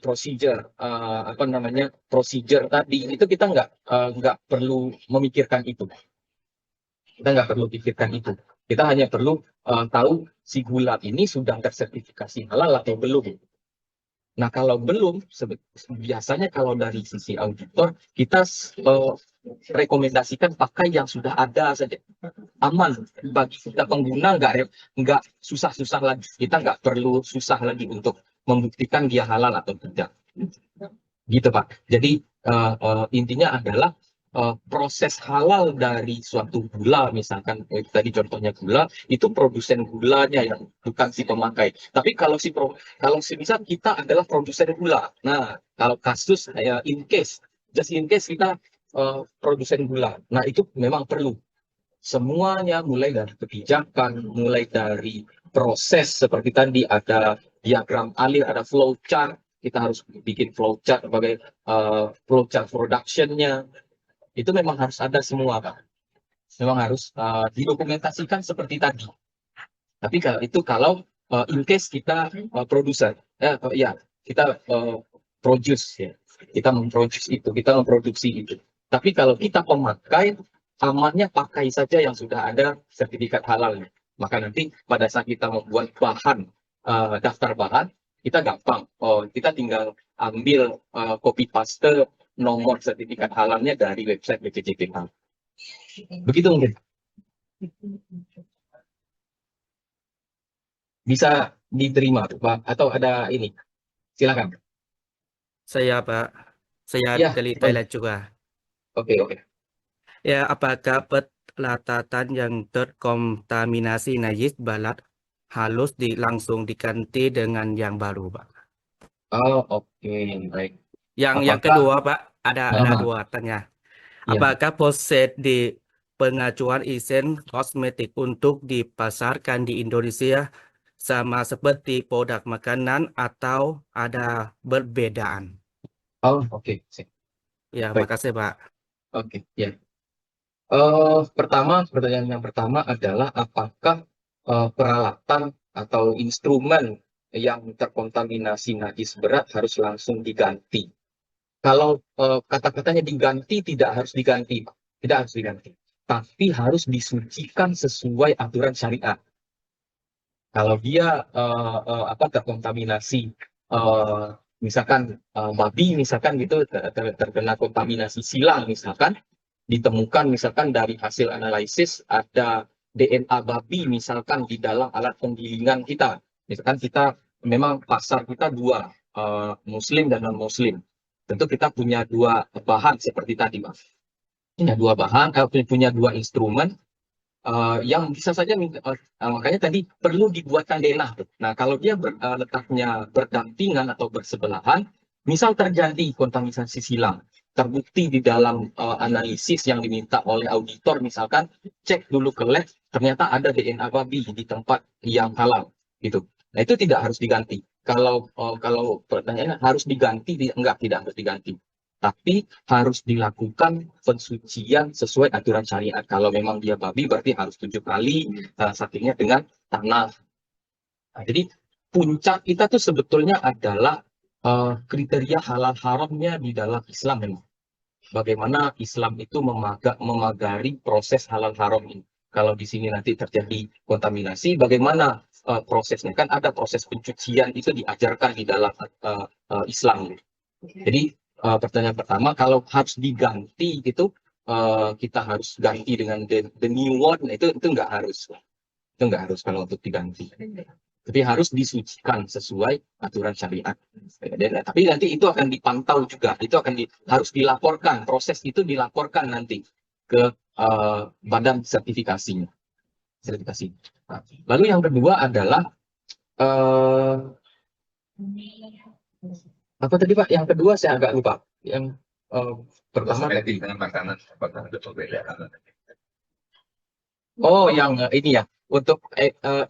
procedure, apa namanya, procedure tadi itu kita nggak perlu memikirkan itu. Kita nggak perlu pikirkan itu. Kita hanya perlu tahu si gula ini sudah tersertifikasi halal atau belum. Nah, kalau belum, biasanya kalau dari sisi auditor, kita rekomendasikan pakai yang sudah ada saja. Aman bagi kita pengguna, nggak susah-susah lagi. Kita nggak perlu susah lagi untuk membuktikan dia halal atau tidak. Gitu, Pak. Jadi intinya adalah proses halal dari suatu gula, misalkan tadi contohnya gula, itu produsen gulanya yang bukan si pemakai. Tapi kalau misal kita adalah produsen gula, nah kalau kasus just in case kita produsen gula, nah itu memang perlu semuanya, mulai dari kebijakan, mulai dari proses seperti tadi ada diagram alir, ada flow chart, kita harus bikin flow chart sebagai flow chart production-nya. Itu memang harus ada semua, Pak. Memang harus didokumentasikan seperti tadi. Tapi kalau in case kita produser, kita produce ya, kita memproduksi itu. Tapi kalau kita pemakai, amannya pakai saja yang sudah ada sertifikat halalnya. Maka nanti pada saat kita membuat bahan, daftar bahan, kita gampang. Kita tinggal ambil copy paste nomor sertifikat halalnya dari website BPJPK. Begitu mungkin. Bisa diterima, Pak? Atau ada ini? Silakan. Saya Pak, saya Ya, dari baik. Thailand juga. Oke. Ya, apakah peralatan yang terkontaminasi najis balat halus langsung diganti dengan yang baru, Pak? Oh, oke, baik. Yang Apakah kedua, Pak, ada dua tanya. ya, Apakah proses di pengajuan izin kosmetik untuk dipasarkan di Indonesia sama seperti produk makanan atau ada perbedaan? oh, oke, sip. Ya, Baik. makasih, Pak. Oke, ya. Pertanyaan yang pertama adalah apakah peralatan atau instrumen yang terkontaminasi najis berat harus langsung diganti? Kalau kata-katanya diganti, tidak harus diganti, Pak. Tidak harus diganti. Tapi harus disucikan sesuai aturan syariat. Kalau dia terkontaminasi, misalkan babi, misalkan gitu terkena kontaminasi silang, misalkan ditemukan misalkan dari hasil analisis ada DNA babi misalkan di dalam alat penggilingan kita. Misalkan kita memang pasar kita dua, Muslim dan non Muslim. Tentu kita punya dua bahan seperti tadi, Mas. Punya dua bahan, punya dua instrumen yang bisa saja makanya tadi perlu dibuatkan denah. Nah, kalau dia letaknya berdampingan atau bersebelahan, misal terjadi kontaminasi silang, terbukti di dalam analisis yang diminta oleh auditor, misalkan cek dulu ke lab, ternyata ada DNA babi di tempat yang halal, gitu. Nah, itu tidak harus diganti. Kalau pertanyaannya harus diganti, tidak harus diganti. Tapi harus dilakukan pensucian sesuai aturan syariat. Kalau memang dia babi berarti harus 7 kali, salah satunya dengan tanah. Nah, jadi puncak kita tuh sebetulnya adalah kriteria halal haramnya di dalam Islam memang. Bagaimana Islam itu memagari proses halal haram ini. Kalau di sini nanti terjadi kontaminasi, bagaimana prosesnya? Kan ada proses pencucian itu diajarkan di dalam Islam. Jadi pertanyaan pertama, kalau harus diganti itu kita harus ganti dengan the new one, itu nggak harus. Itu nggak harus kalau untuk diganti. Tapi harus disucikan sesuai aturan syariat. Tapi nanti itu akan dipantau juga. Itu harus dilaporkan. Proses itu dilaporkan nanti ke badan sertifikasinya. Nah, lalu yang kedua adalah apa tadi, Pak? Yang kedua saya agak lupa. Yang pertama tadi dengan makanan apakah ada perbedaan? Oh, yang ini ya, untuk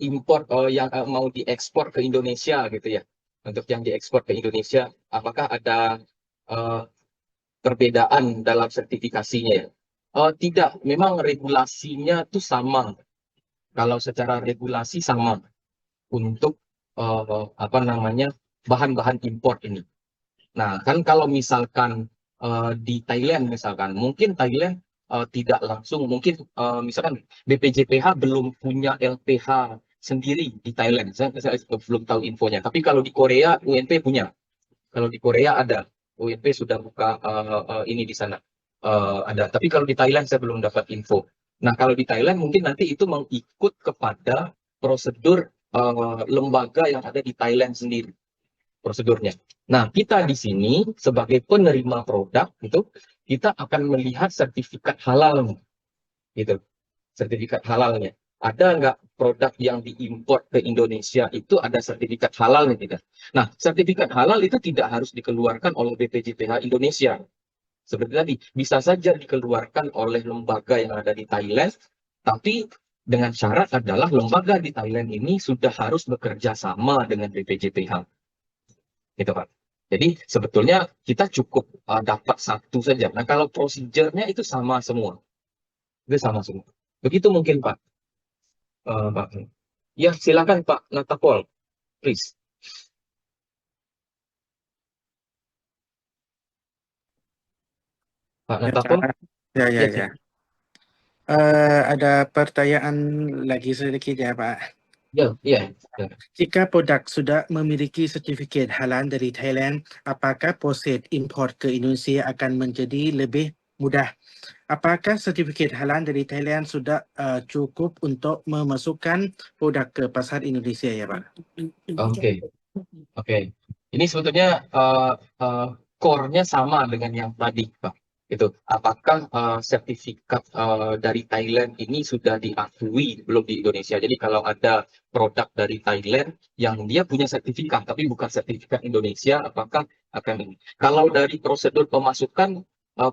impor yang mau diekspor ke Indonesia gitu ya. Untuk yang diekspor ke Indonesia, apakah ada perbedaan dalam sertifikasinya ya? Tidak, memang regulasinya tuh sama. Kalau secara regulasi sama untuk apa namanya bahan-bahan impor ini. Nah, kan kalau misalkan di Thailand misalkan, mungkin Thailand tidak langsung, mungkin misalkan BPJPH belum punya LPH sendiri di Thailand. Saya belum tahu infonya. Tapi kalau di Korea, UNP punya. Kalau di Korea ada, UNP sudah buka ini di sana. Ada. Tapi kalau di Thailand saya belum dapat info. Nah, kalau di Thailand mungkin nanti itu mengikut kepada prosedur lembaga yang ada di Thailand sendiri prosedurnya. Nah, kita di sini sebagai penerima produk itu kita akan melihat sertifikat halal gitu. Sertifikat halalnya. Ada nggak produk yang diimpor ke Indonesia itu ada sertifikat halalnya tidak? Nah, sertifikat halal itu tidak harus dikeluarkan oleh BPJPH Indonesia. Seperti tadi, bisa saja dikeluarkan oleh lembaga yang ada di Thailand, tapi dengan syarat adalah lembaga di Thailand ini sudah harus bekerja sama dengan BPJPH. Gitu, Pak. Jadi sebetulnya kita cukup dapat satu saja. Nah, kalau prosedurnya itu sama semua. Itu sama semua. Begitu mungkin, Pak. Pak. Ya, silakan Pak Natapol, please. Pak Ya, Natapol, ya, ya, ya, ya. Ada pertanyaan lagi sedikit ya, Pak. ya, ya. Jika produk sudah memiliki sertifikat halal dari Thailand, apakah proses import ke Indonesia akan menjadi lebih mudah? Apakah sertifikat halal dari Thailand sudah cukup untuk memasukkan produk ke pasar Indonesia ya, Pak? Oke, oke. Ini sebetulnya core-nya sama dengan yang tadi, Pak. Itu apakah sertifikat dari Thailand ini sudah diakui belum di Indonesia? Jadi kalau ada produk dari Thailand yang dia punya sertifikat tapi bukan sertifikat Indonesia, apakah akan ini? Kalau dari prosedur pemasukan,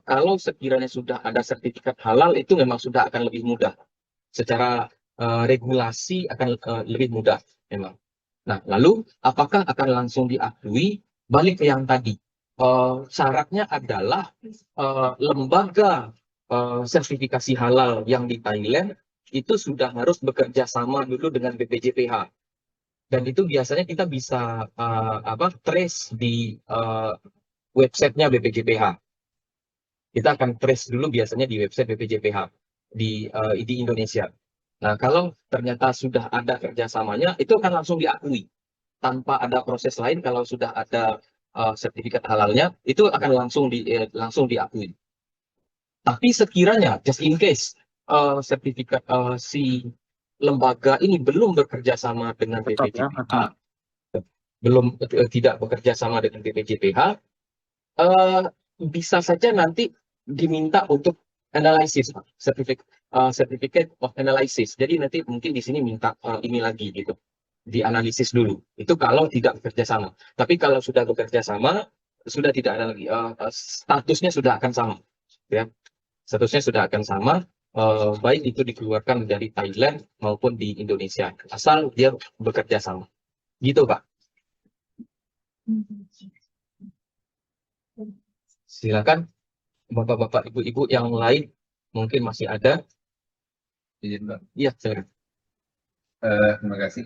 kalau sekiranya sudah ada sertifikat halal itu memang sudah akan lebih mudah. Secara regulasi akan lebih mudah memang. Nah, lalu apakah akan langsung diakui? Balik ke yang tadi. Syaratnya adalah lembaga sertifikasi halal yang di Thailand itu sudah harus bekerja sama dulu dengan BPJPH. Dan itu biasanya kita bisa trace di websitenya BPJPH. Kita akan trace dulu biasanya di website BPJPH di Indonesia. Nah, kalau ternyata sudah ada kerjasamanya, itu akan langsung diakui tanpa ada proses lain. Kalau sudah ada sertifikat halalnya, itu akan langsung diakui. Tapi sekiranya, just in case, sertifikat si lembaga ini belum bekerja sama dengan BPJPH, belum tidak bekerja sama dengan BPJPH, bisa saja nanti diminta untuk analisis, certificate of analysis. Jadi nanti mungkin di sini minta ini lagi gitu, dianalisis dulu. Itu kalau tidak bekerja sama. Tapi kalau sudah bekerja sama, sudah tidak ada lagi. Statusnya sudah akan sama, ya. Statusnya sudah akan sama, baik itu dikeluarkan dari Thailand maupun di Indonesia, asal dia bekerja sama. Gitu, Pak. Silakan Bapak-bapak, Ibu-ibu yang lain mungkin masih ada. Izin, Pak. Iya, silakan. Terima kasih.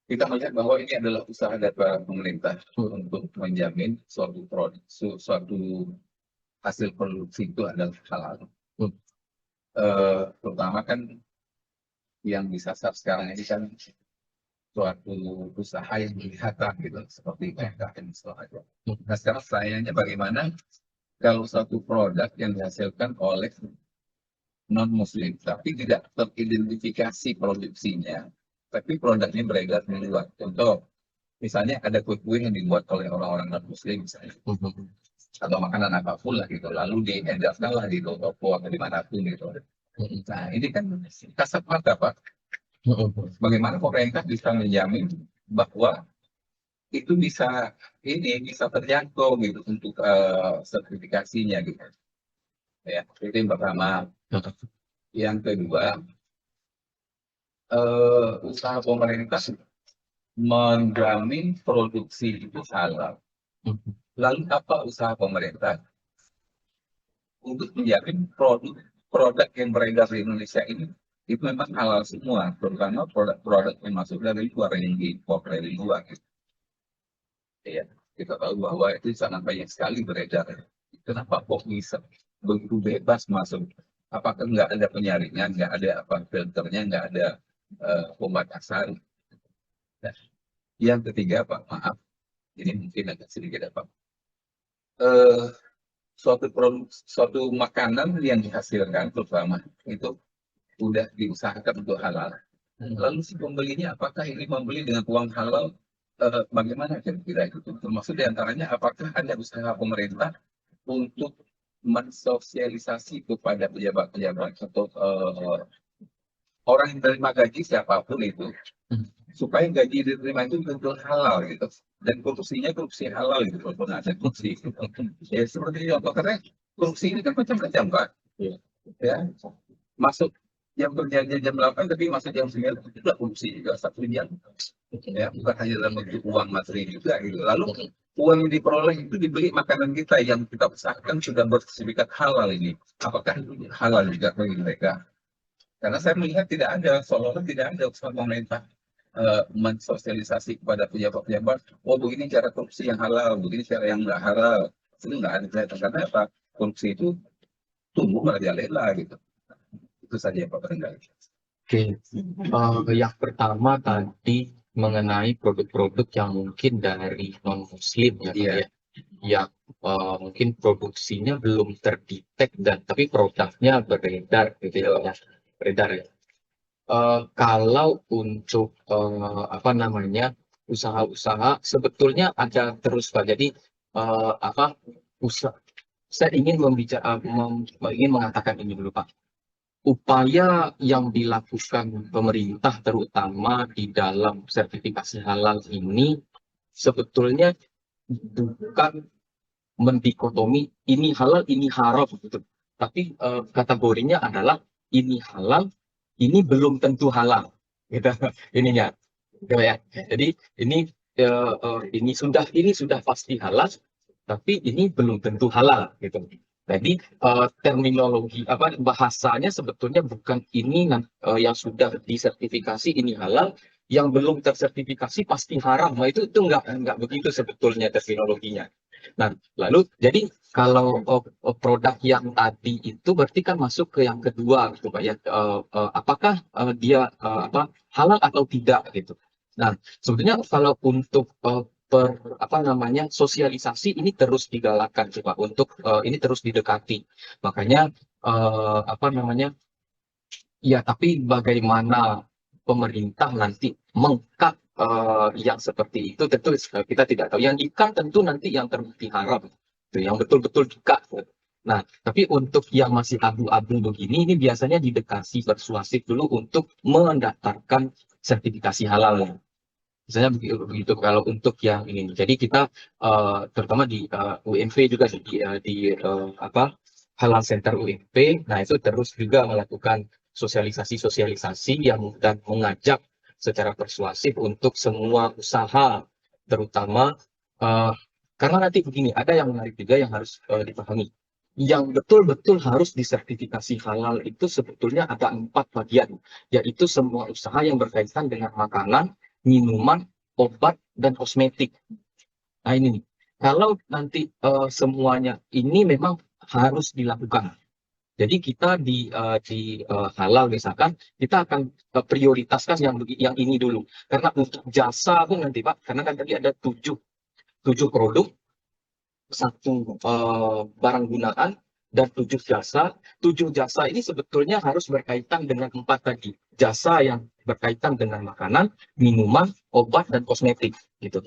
Kita melihat bahwa ini adalah usaha dari pemerintah untuk menjamin suatu produk, suatu hasil produksi itu adalah halal. Terutama kan yang disasar sekarang ini kan suatu usaha yang kelihatan gitu, seperti UMKM misalnya. Nah, sekarang pertanyaannya bagaimana kalau suatu produk yang dihasilkan oleh non-muslim tapi tidak teridentifikasi produksinya, tapi produknya beredar di luar. Contoh, misalnya ada kue-kue yang dibuat oleh orang-orang non-muslim misalnya, atau makanan apapun lah gitu, lalu diedarkan lah di toko atau dimanapun gitu. Nah, ini kan kasat mata, Pak. Bagaimana pemerintah bisa menjamin bahwa itu bisa terjangkau gitu untuk sertifikasinya gitu. Ya, itu yang pertama. Yang kedua, usaha pemerintah menjamin produksi itu halal. Lalu apa usaha pemerintah untuk menjamin produk yang beredar di Indonesia ini itu memang halal semua, terutama produk-produk yang masuk dari luar, yang diimpor dari luar. Gitu. Ya, kita tahu bahwa itu sangat banyak sekali beredar. Kenapa kok bisa begitu bebas masuk? Apakah nggak ada penyaringan, nggak ada apa filternya, nggak ada pembatasan? Nah, yang ketiga, Pak, maaf, ini mungkin agak sedikit apa? Suatu makanan yang dihasilkan terutama itu udah diusahakan untuk halal. Lalu si pembelinya apakah ini membeli dengan uang halal? Bagaimana kira-kira itu? Termasuk diantaranya apakah ada usaha pemerintah untuk mensosialisasi kepada pejabat-pejabat atau orang yang terima gaji siapapun itu supaya gaji diterima itu betul halal gitu, dan korupsinya korupsi halal gitu, walaupun ada korupsi ya seperti contoh, karena korupsi ini kan macam-macam Pak ya, masuk jam kerjanya jam 8 tapi masuk jam 9 itu juga korupsi juga satu jam ya, bukan hanya dalam bentuk uang materi juga gitu. Lalu uang yang diperoleh itu dibeli makanan kita yang kita usahakan sudah bersertifikat halal, ini apakah halal juga bagi mereka? Karena saya melihat tidak ada, seolah-olah tidak ada usaha pemerintah mensosialisasi kepada pejabat-pejabat, oh begini cara korupsi yang halal, begini cara yang nggak halal. Itu nggak ada kelihatan, karena apa? Korupsi itu tumbuh merajalela gitu. Itu saja Pak Barangkali. Oke, yang pertama tadi mengenai produk-produk yang mungkin dari non-Muslim ya, Pak, Iya. ya, yang mungkin produksinya belum terdetek dan tapi produknya beredar gitu ya, Pak, ya. Beredar ya. Kalau untuk apa namanya usaha-usaha sebetulnya ada terus Pak. Jadi saya ingin ingin mengatakan ini dulu Pak. Upaya yang dilakukan pemerintah terutama di dalam sertifikasi halal ini sebetulnya bukan mendikotomi ini halal ini haram gitu. Tapi kategorinya adalah ini halal, ini belum tentu halal, gitu ininya, gitu ya. Jadi ini sudah pasti halal, tapi ini belum tentu halal, gitu. Jadi terminologi bahasanya sebetulnya bukan ini yang sudah disertifikasi ini halal, yang belum tersertifikasi pasti haram. Nah itu nggak begitu sebetulnya terminologinya. Nah, lalu jadi kalau produk yang tadi itu berarti kan masuk ke yang kedua gitu Pak ya. Apakah dia halal atau tidak gitu. Nah, sebetulnya kalau untuk sosialisasi ini terus digalakkan Pak untuk ini terus didekati. Makanya ya tapi bagaimana pemerintah nanti mengkat yang seperti itu tentu kita tidak tahu. Yang ikan tentu nanti yang terbukti haram, itu yang betul-betul dikat. Nah, tapi untuk yang masih abu-abu begini, ini biasanya didekati persuasif dulu untuk mendaftarkan sertifikasi halal. Misalnya begitu kalau untuk yang ini. Jadi kita terutama di UMV juga di Halal Center UMV, nah itu terus juga melakukan sosialisasi dan mengajak secara persuasif untuk semua usaha, terutama karena nanti begini, ada yang menarik juga yang harus dipahami. Yang betul-betul harus disertifikasi halal itu sebetulnya ada 4 bagian, yaitu semua usaha yang berkaitan dengan makanan, minuman, obat, dan kosmetik. Nah ini nih, kalau nanti semuanya ini memang harus dilakukan. Jadi kita di halal misalkan kita akan prioritaskan yang ini dulu. Karena untuk jasa pun nanti Pak, karena kan tadi ada 7 produk, 1 barang gunaan dan 7 jasa. 7 jasa ini sebetulnya harus berkaitan dengan 4 tadi. Jasa yang berkaitan dengan makanan, minuman, obat, dan kosmetik gitu.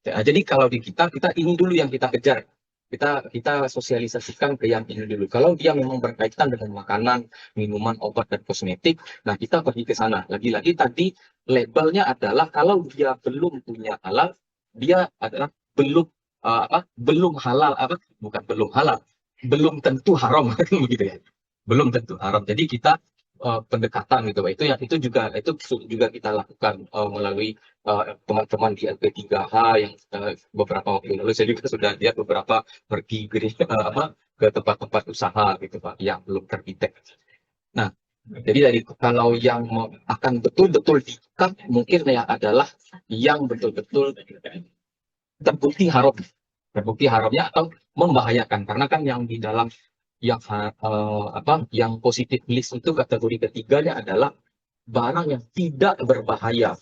Ya, jadi kalau di kita ini dulu yang kita kejar. Kita sosialisasikan ke yang ini dulu. Kalau dia memang berkaitan dengan makanan, minuman, obat, dan kosmetik, nah kita pergi ke sana. Lagi-lagi tadi labelnya adalah kalau dia belum punya halal, dia adalah belum halal, bukan belum halal, belum tentu haram begitu ya. Belum tentu haram. Jadi kita pendekatan gitu Pak. Itu juga kita lakukan melalui teman-teman di LP3H yang beberapa waktu lalu saya juga sudah lihat beberapa pergi ke tempat-tempat usaha gitu Pak yang belum terdetek. Nah, Jadi dari kalau yang akan betul-betul di-cut mungkin ya adalah yang betul-betul terbukti haramnya atau membahayakan, karena kan yang di dalam yang yang positif list itu kategori ketiganya adalah barang yang tidak berbahaya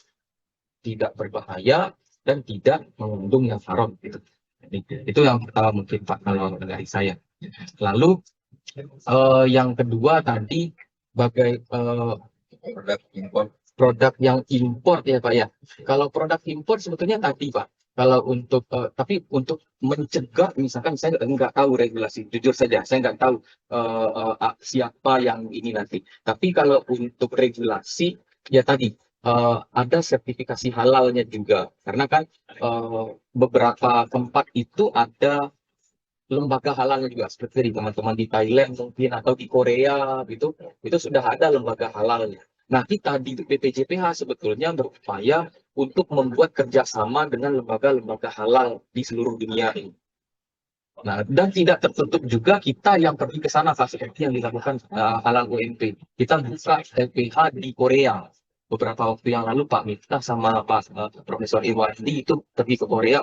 dan tidak mengandung yang haram gitu. Jadi, itu yang pertama mungkin Pak kalau dari saya. Lalu yang kedua tadi produk yang impor ya Pak ya. Kalau produk impor sebetulnya tadi Pak, kalau untuk tapi untuk mencegah misalkan saya nggak tahu regulasi, jujur saja saya nggak tahu siapa yang ini nanti. Tapi kalau untuk regulasi ya tadi ada sertifikasi halalnya juga, karena kan beberapa tempat itu ada lembaga halalnya juga, seperti dari teman-teman di Thailand mungkin atau di Korea gitu, itu sudah ada lembaga halalnya. Nah, kita di BPJPH sebetulnya berupaya untuk membuat kerjasama dengan lembaga-lembaga halal di seluruh dunia ini. Nah, dan tidak tertutup juga kita yang pergi ke sana, seperti yang dilakukan halal UMP. Kita buka LPH di Korea. Beberapa waktu yang lalu Pak Miftah sama Pak Profesor Irwandi itu pergi ke Korea,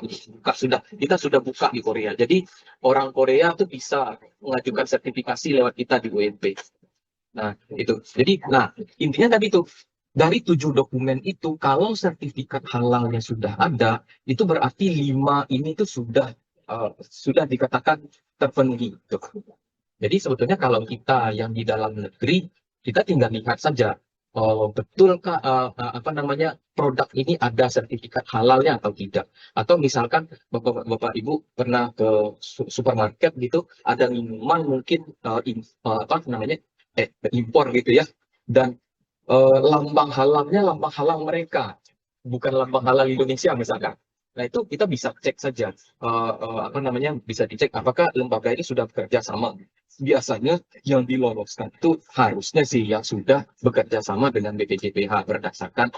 kita sudah buka di Korea. Jadi orang Korea tuh bisa mengajukan sertifikasi lewat kita di UMP. Nah, itu. Jadi, intinya tadi itu dari 7 dokumen itu, kalau sertifikat halalnya sudah ada, itu berarti 5 ini tuh sudah dikatakan terpenuhi. Gitu. Jadi sebetulnya kalau kita yang di dalam negeri, kita tinggal lihat saja betulkah produk ini ada sertifikat halalnya atau tidak. Atau misalkan Bapak Ibu pernah ke supermarket gitu, ada minuman mungkin impor gitu ya, dan lambang halal mereka, bukan lambang halal Indonesia misalkan. Nah, itu kita bisa cek saja, bisa dicek apakah lembaga ini sudah bekerja sama. Biasanya yang diloloskan itu harusnya sih yang sudah bekerja sama dengan BPJPH berdasarkan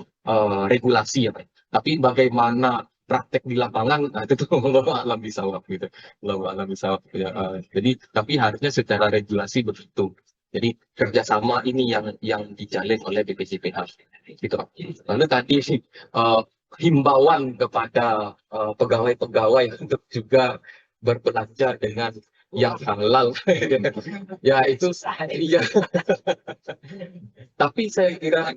regulasi ya Pak. Tapi bagaimana praktek di lapangan, itu tuh Allah alam bisawab gitu. Allah alam bisawab ya. Jadi tapi harusnya secara regulasi begitu. Jadi kerjasama ini yang dijalin oleh BPJPH gitu. Lalu tadi himbauan kepada pegawai-pegawai untuk juga berbelanja dengan yang halal. Ya itu iya. Tapi saya kira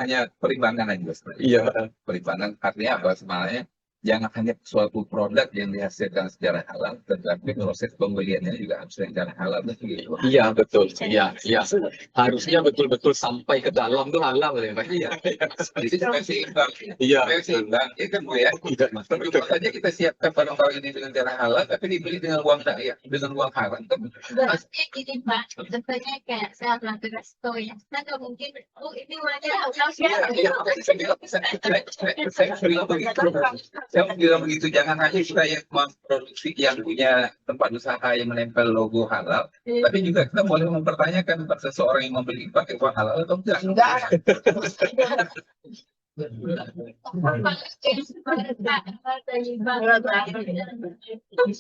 hanya perimbangan aja. Iya. Perimbangan artinya apa sebenarnya? Jangan hanya suatu produk yang dihasilkan secara halal, tetapi proses pembeliannya juga harus secara halal. Gitu. Iya betul, iya. Harusnya betul-betul sampai ke dalam tuh halal ya Pak. Iya. Itu juga seimbang. Iya. Seimbang, ya kan Bu ya. Tentu saja kita siapkan barang-barang ini dengan cara halal, tapi dibeli dengan uang dengan uang haram. Berarti gini Pak, contohnya kayak saya pernah ke resto ya, saya nggak mungkin, ini warnanya halal Saya bilang begitu, jangan hanya kita yang memproduksi, yang punya tempat usaha yang menempel logo halal, tapi juga kita boleh mempertanyakan pada seseorang yang membeli pakai uang halal atau enggak.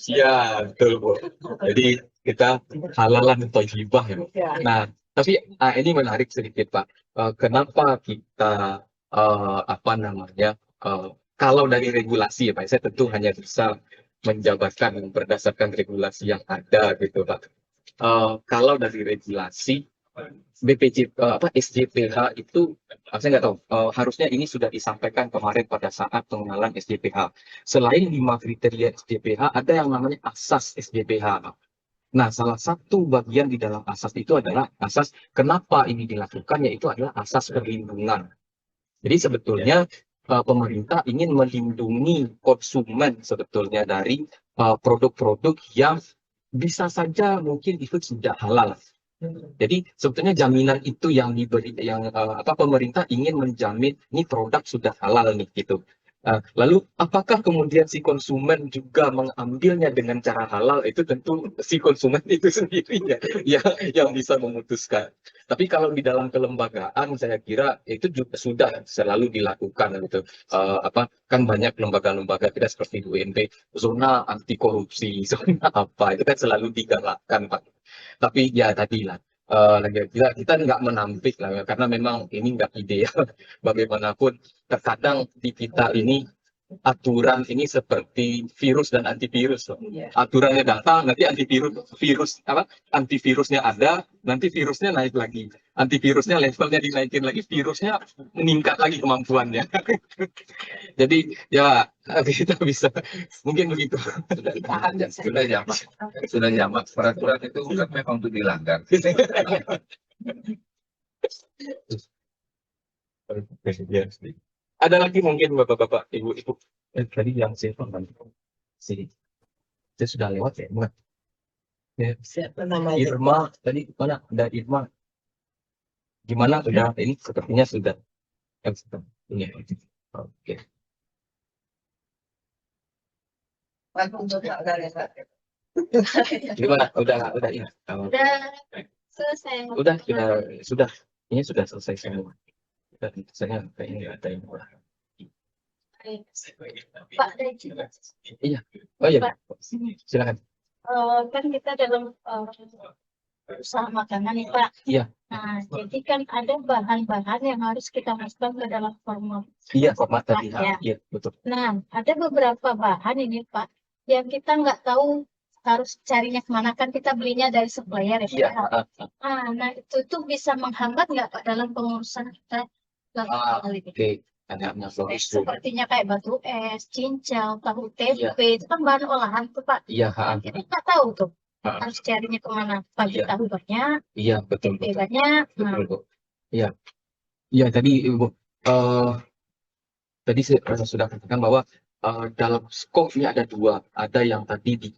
Ya betul Bu. Jadi kita halalan thayyibah ya. Nah, tapi ini menarik sedikit Pak. Kenapa kita kalau dari regulasi ya Pak, saya tentu hanya bisa menjabarkan berdasarkan regulasi yang ada gitu Pak. Kalau dari regulasi SJPH itu saya nggak tahu, harusnya ini sudah disampaikan kemarin pada saat pengenalan SJPH. Selain 5 kriteria SJPH, ada yang namanya asas SJPH. Nah, salah satu bagian di dalam asas itu adalah asas kenapa ini dilakukan, yaitu adalah asas perlindungan. Jadi sebetulnya pemerintah ingin melindungi konsumen sebetulnya dari produk-produk yang bisa saja mungkin itu sudah halal. Jadi sebetulnya jaminan itu yang diberi, pemerintah ingin menjamin ini produk sudah halal nih gitu. Lalu apakah kemudian si konsumen juga mengambilnya dengan cara halal, itu tentu si konsumen itu sendiri ya yang bisa memutuskan. Tapi kalau di dalam kelembagaan saya kira itu juga sudah selalu dilakukan gitu. Kan banyak lembaga-lembaga kita seperti UMP, zona anti korupsi, zona apa itu kan selalu digalakkan Pak. Tapi ya tadi lah kita nggak menampik lah ya, karena memang ini nggak ideal. Bagaimanapun terkadang di kita ini aturan ini seperti virus dan antivirus. Aturannya datang, nanti antivirusnya ada, nanti virusnya naik lagi. Antivirusnya levelnya dinaikin lagi, virusnya meningkat lagi kemampuannya. Jadi ya kita bisa mungkin begitu. Sudah jamak. Peraturan itu kan memang untuk dilanggar. Ya. Ada lagi mungkin bapak-bapak, ibu-ibu tadi yang saya paham sih, saya sudah lewat ya, bukan? Ya, Siapa namanya? Irma tadi mana? Ada Irma. Gimana sudah? Ini sepertinya sudah. Ini. Oke. Gimana? Udah ini. Udah selesai. Sudah. Ini sudah selesai semua. Saya kayaknya ada yang kurang. Pak Daji. Iya. Oh iya. Pak. Silakan. Kan kita dalam usaha makanan nih Pak. Iya. Nah, jadi kan ada bahan-bahan yang harus kita masukkan ke dalam format. Iya, format tadi. Ya. Iya, betul. Nah, ada beberapa bahan ini Pak, yang kita nggak tahu harus carinya kemana, kan kita belinya dari supplier ya Pak. Iya. Nah itu bisa menghambat nggak Pak dalam pengurusan kita dalam hal ini? Oke. Ada solusi. Sepertinya kayak batu es, cincau, tahu tempe, itu kan bahan olahan tuh Pak. Iya. Kita nggak tahu tuh harus carinya kemana. Pagi tahu banyak, Iya, betul. tempe banyak. Nah, Betul, Bu. Iya. Iya, tadi Ibu tadi saya sudah katakan bahwa dalam skop ini ada dua. Ada yang tadi di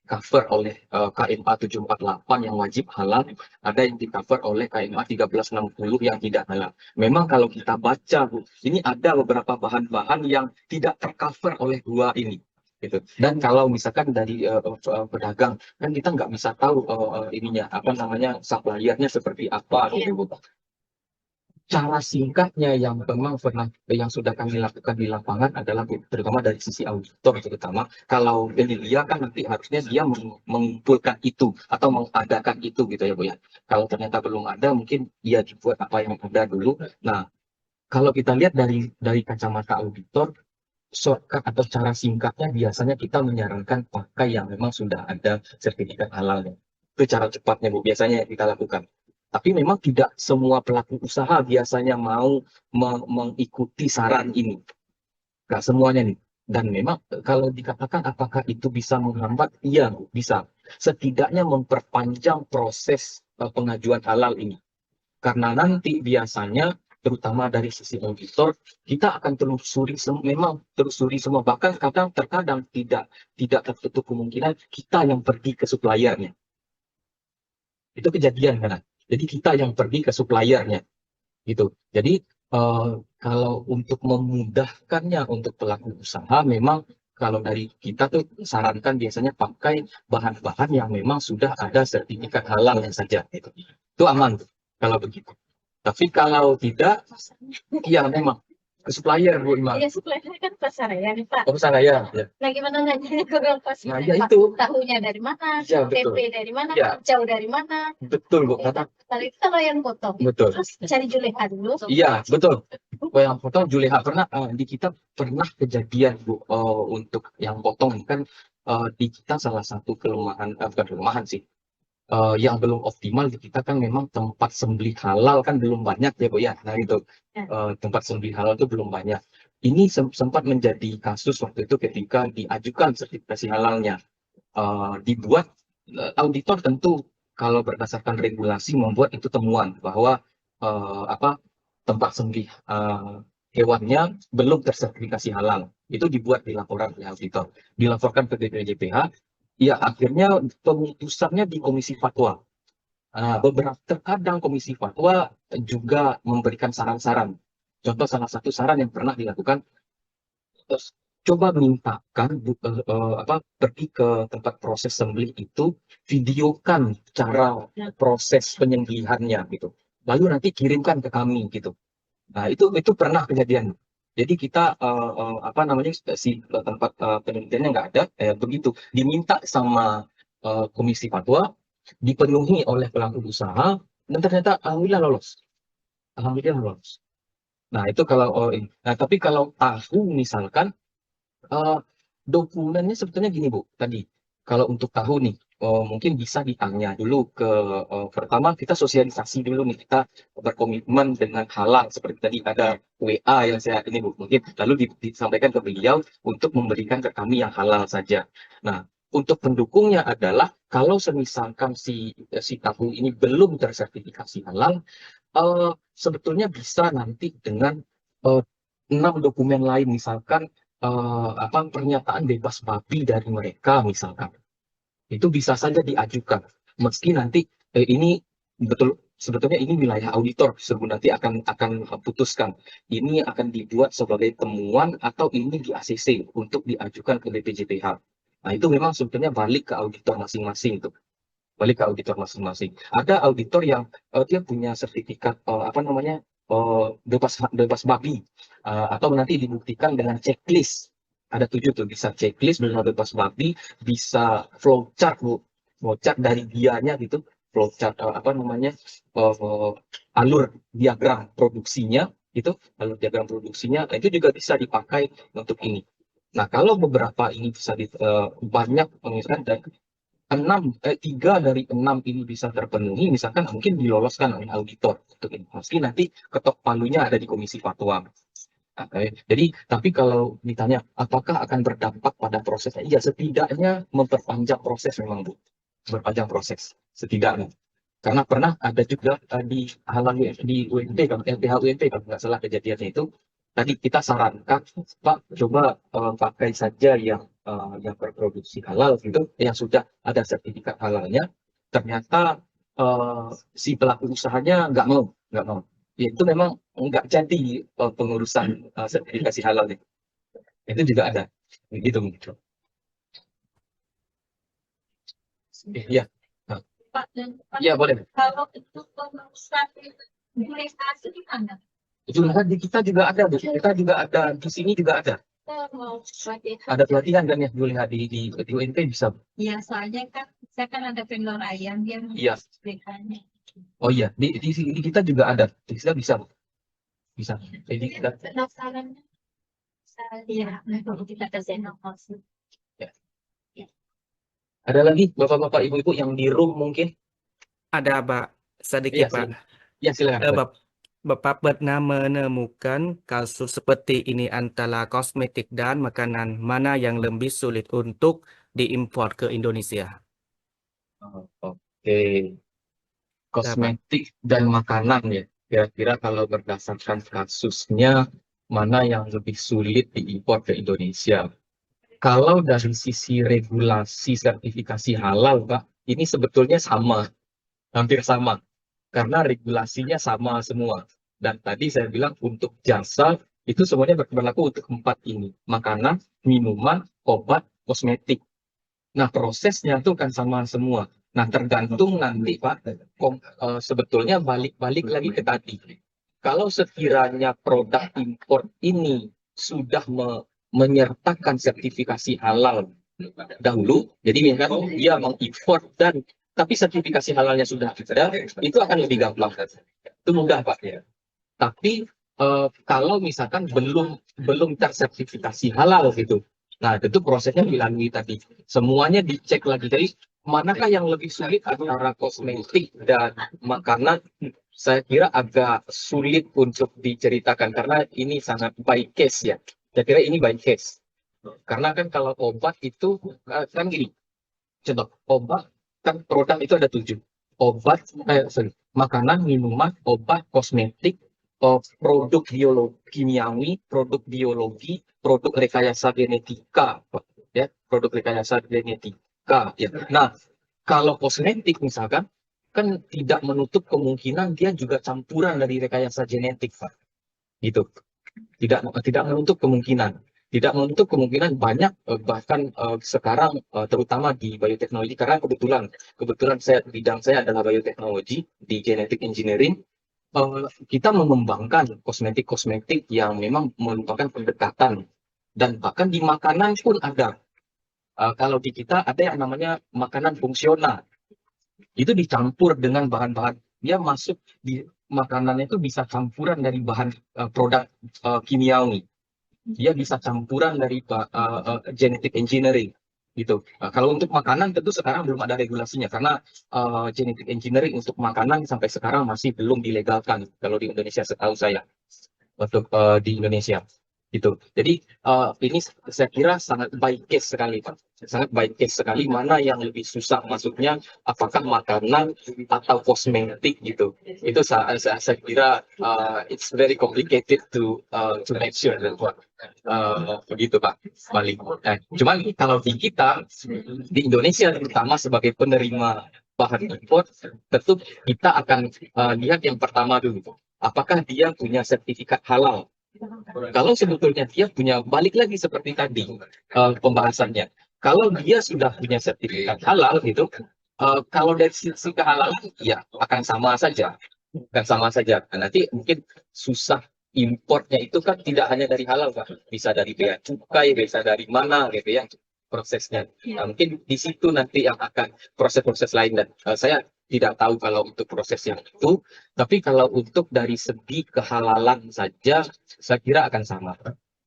cover oleh KMA 748 yang wajib halal, ada yang di cover oleh KMA 1360 yang tidak halal. Memang kalau kita baca, Bu, ini ada beberapa bahan-bahan yang tidak tercover oleh dua ini. Gitu. Dan kalau misalkan dari pedagang, kan kita nggak bisa tahu ininya, apa namanya, suppliernya seperti apa, gitu, Bu. Cara singkatnya yang memang yang sudah kami lakukan di lapangan adalah terutama dari sisi auditor, terutama kalau penyedia kan nanti harusnya dia mengumpulkan itu atau mengadakan itu gitu ya Bu ya. Kalau ternyata belum ada, mungkin dia dibuat apa yang ada dulu. Nah, kalau kita lihat dari kacamata auditor, shortcut atau cara singkatnya biasanya kita menyarankan pakai yang memang sudah ada sertifikat halalnya. Itu cara cepatnya Bu, biasanya yang kita lakukan. Tapi memang tidak semua pelaku usaha biasanya mau mengikuti saran ini. Nggak semuanya nih. Dan memang kalau dikatakan apakah itu bisa menghambat? Iya, bisa. Setidaknya memperpanjang proses pengajuan halal ini. Karena nanti biasanya, terutama dari sisi auditor, kita akan telusuri semua. Bahkan terkadang tidak tertutup kemungkinan kita yang pergi ke suppliernya. Itu kejadian kan? Jadi kita yang pergi ke suppliernya, gitu. Jadi kalau untuk memudahkannya untuk pelaku usaha, memang kalau dari kita tuh sarankan biasanya pakai bahan-bahan yang memang sudah ada sertifikat halalnya saja, gitu. Itu aman tuh, kalau begitu. Tapi kalau tidak, ya memang ke supplier Bu Ima. iya supplier kan pasaraya nih Pak. Oh, pasaraya. Ya. Nah gimana nanya ke pasaraya? Nah, ya Pak? itu. Tahunya dari mana? Ya, betul. Tempe dari mana? Ya. Jauh dari mana? Betul Bu, kata. Kalau yang potong, Betul. terus cari juleha dulu. Iya, betul. Yang potong juleha di kita pernah kejadian Bu, untuk yang potong kan di kita salah satu kelemahan, bukan kelemahan sih, yang belum optimal di kita kan memang tempat sembelih halal kan belum banyak ya Bu ya. Nah itu tempat sembelih halal itu belum banyak. Ini sempat menjadi kasus waktu itu ketika diajukan sertifikasi halalnya. Dibuat auditor tentu kalau berdasarkan regulasi membuat itu temuan bahwa tempat sembelih hewannya belum tersertifikasi halal. Itu dibuat di laporan oleh auditor, dilaporkan ke BPJPH. Ya, akhirnya pemutusannya di Komisi Fatwa. Terkadang Komisi Fatwa juga memberikan saran-saran. Contoh salah satu saran yang pernah dilakukan, coba mintakan pergi ke tempat proses sembelih itu, videokan cara proses penyembelihannya gitu. Lalu nanti kirimkan ke kami gitu. Nah, itu pernah kejadian. Jadi kita si tempat penelitiannya nggak ada, begitu diminta sama Komisi Fatwa, dipenuhi oleh pelaku usaha, dan ternyata alhamdulillah lolos. Alhamdulillah lolos. Nah, itu kalau nah, tapi kalau tahu misalkan dokumennya sebetulnya gini Bu, tadi kalau untuk tahu nih mungkin bisa ditanya dulu ke pertama kita sosialisasi dulu nih, kita berkomitmen dengan halal seperti tadi ada WA yang saya ini Bu, mungkin lalu disampaikan ke beliau untuk memberikan ke kami yang halal saja. Nah, untuk pendukungnya adalah kalau semisalkan si tahu ini belum tersertifikasi halal, sebetulnya bisa nanti dengan 6 dokumen lain, misalkan pernyataan bebas babi dari mereka misalkan, itu bisa saja diajukan meski nanti ini betul sebetulnya ini wilayah auditor nanti akan putuskan ini akan dibuat sebagai temuan atau ini di ACC untuk diajukan ke BPJPH. Nah, itu memang sebetulnya balik ke auditor masing-masing tuh, balik ke auditor masing-masing. Ada auditor yang dia punya sertifikat bebas babi, atau nanti dibuktikan dengan checklist. Ada 7 tuh, bisa checklist bebas babi, bisa flowchart Bu, flowchart dari dianya gitu, flowchart alur diagram produksinya itu, alur diagram produksinya itu juga bisa dipakai untuk ini. Nah, kalau beberapa ini bisa banyak misalkan dan 3 dari 6 ini bisa terpenuhi, misalkan mungkin diloloskan oleh auditor untuk ini. Meski nanti ketok palunya ada di Komisi Fatwa. Jadi, tapi kalau ditanya apakah akan berdampak pada prosesnya, iya setidaknya memperpanjang proses memang Bu, memperpanjang proses setidaknya. Karena pernah ada juga di halal di UNP, LPH UNP kalau nggak salah kejadiannya itu. Tadi kita sarankan Pak coba pakai saja yang berproduksi halal gitu, yang sudah ada sertifikat halalnya. Ternyata si pelaku usahanya nggak mau. Ya, itu memang nggak jadi pengurusan sertifikasi halal itu juga ada gitu. Iya. Pak, dan Iya boleh. kalau itu pengurusan investasi di mana? Itu kita juga ada, Bu. Kita juga ada di sini juga ada. Ada pelatihan kan ya, boleh di UNP bisa. Iya, soalnya kan saya kan ada vendor ayam dia Iya. memberikannya. Oh iya, di sini kita juga ada. Kita bisa, Bu. Bisa. Jadi kita Pendaftarannya saya untuk kita ke Zenokos. ada lagi Bapak-bapak Ibu-ibu yang di room mungkin? Ada Pak, Iya, sedikit Pak. Ya silakan. Bapak pernah menemukan kasus seperti ini antara kosmetik dan makanan, mana yang lebih sulit untuk diimpor ke Indonesia? Oke. Kosmetik dan makanan ya. Kira-kira kalau berdasarkan kasusnya, mana yang lebih sulit diimpor ke Indonesia? Kalau dari sisi regulasi sertifikasi halal, Pak, ini sebetulnya sama, hampir sama. Karena regulasinya sama semua. Dan tadi saya bilang untuk jasa, itu semuanya berlaku untuk 4 ini. Makanan, minuman, obat, kosmetik. Nah, prosesnya itu kan sama semua. Nah, tergantung nanti, Pak, sebetulnya balik lagi ke tadi. Kalau sekiranya produk impor ini sudah menyertakan sertifikasi halal dahulu, jadi misalkan dia mengimpor tapi sertifikasi halalnya sudah ada, itu akan lebih gampang. Itu mudah Pak ya. Tapi kalau misalkan belum tersertifikasi halal gitu, nah tentu prosesnya dilalui tadi. Semuanya dicek lagi. Jadi manakah yang lebih sulit antara kosmetik dan makanan? Saya kira agak sulit untuk diceritakan karena ini sangat by case ya. Saya kira ini by case. Karena kan kalau obat itu kan gini. Contoh, obat kan produk itu ada 7. Obat, makanan, minuman, obat, kosmetik, produk kimiawi, produk biologi, produk rekayasa genetika, ya, produk rekayasa genetika. Ya. Nah, kalau kosmetik misalkan, kan tidak menutup kemungkinan dia juga campuran dari rekayasa genetik, Pak. Gitu. Tidak menutup kemungkinan. Tidak menutup kemungkinan banyak bahkan sekarang terutama di bioteknologi karena kebetulan bidang saya adalah bioteknologi di genetic engineering. Kita mengembangkan kosmetik yang memang merupakan pendekatan dan bahkan di makanan pun ada. Kalau di kita ada yang namanya makanan fungsional. Itu dicampur dengan bahan-bahan dia masuk di makanannya itu bisa campuran dari bahan produk kimiawi, dia bisa campuran dari genetic engineering gitu. Kalau untuk makanan tentu sekarang belum ada regulasinya karena genetic engineering untuk makanan sampai sekarang masih belum dilegalkan kalau di Indonesia setahu saya, untuk di Indonesia gitu. Jadi ini saya kira sangat baik case sekali Pak, sangat baik case sekali. Mana yang lebih susah masuknya, apakah makanan atau kosmetik gitu. Itu saya kira it's very complicated to make sure that begitu Pak paling. Cuman kalau di kita di Indonesia terutama sebagai penerima bahan impor, tentu kita akan lihat yang pertama dulu, apakah dia punya sertifikat halal. Kalau sebetulnya dia punya, balik lagi seperti tadi pembahasannya, kalau dia sudah punya sertifikat halal gitu, kalau dari sisi kehalalan ya akan sama saja, Nanti mungkin susah importnya itu kan tidak hanya dari halal Pak, bisa dari bea cukai, bisa dari mana gitu ya prosesnya. Nah, mungkin di situ nanti yang akan proses-proses lain, dan saya tidak tahu kalau untuk proses yang itu, tapi kalau untuk dari segi kehalalan saja, saya kira akan sama.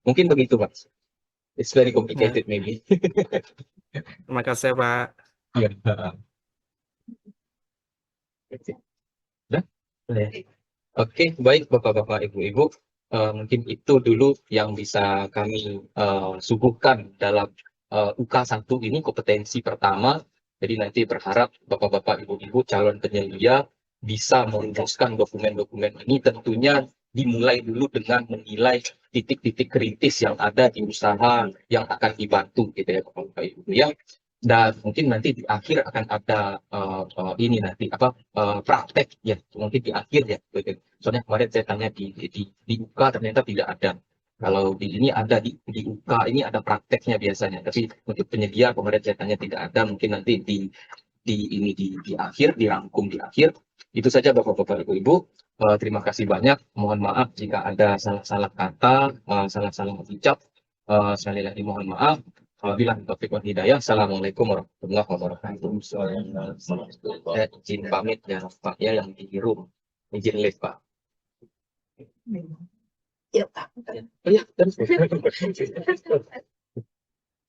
Mungkin begitu, Pak. It's very Ya, complicated, maybe. terima kasih Pak. Iya. Udah? Udah ya? Oke, baik Bapak-Bapak, Ibu-Ibu. Mungkin itu dulu yang bisa kami suguhkan dalam UK1 ini, kompetensi pertama. Jadi nanti berharap Bapak-Bapak, Ibu-Ibu calon penyelia bisa merumuskan dokumen-dokumen ini, tentunya dimulai dulu dengan menilai titik-titik kritis yang ada di usaha yang akan dibantu gitu ya Bapak-Bapak, Ibu ya. Dan mungkin nanti di akhir akan ada ini nanti apa praktek ya, mungkin di akhir ya. Soalnya kemarin saya tanya di UK ternyata tidak ada. Kalau di ini ada, di UK ini ada prakteknya biasanya. Tapi untuk penyedia kemarin saya tanya tidak ada. Mungkin nanti di akhir, dirangkum di akhir. Itu saja Bapak-Bapak Ibu-Ibu. Terima kasih banyak. Mohon maaf jika ada salah-salah kata, salah-salah ucap. Sekali lagi mohon maaf. Wabillahi taufiq wal hidayah. Assalamualaikum warahmatullahi wabarakatuh. Saya izin pamit ya Pak ya, yang di room. Izin live Pak. Ya, Pak. Oh, iya, terus.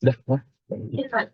Udah, Pak. Ya, Pak.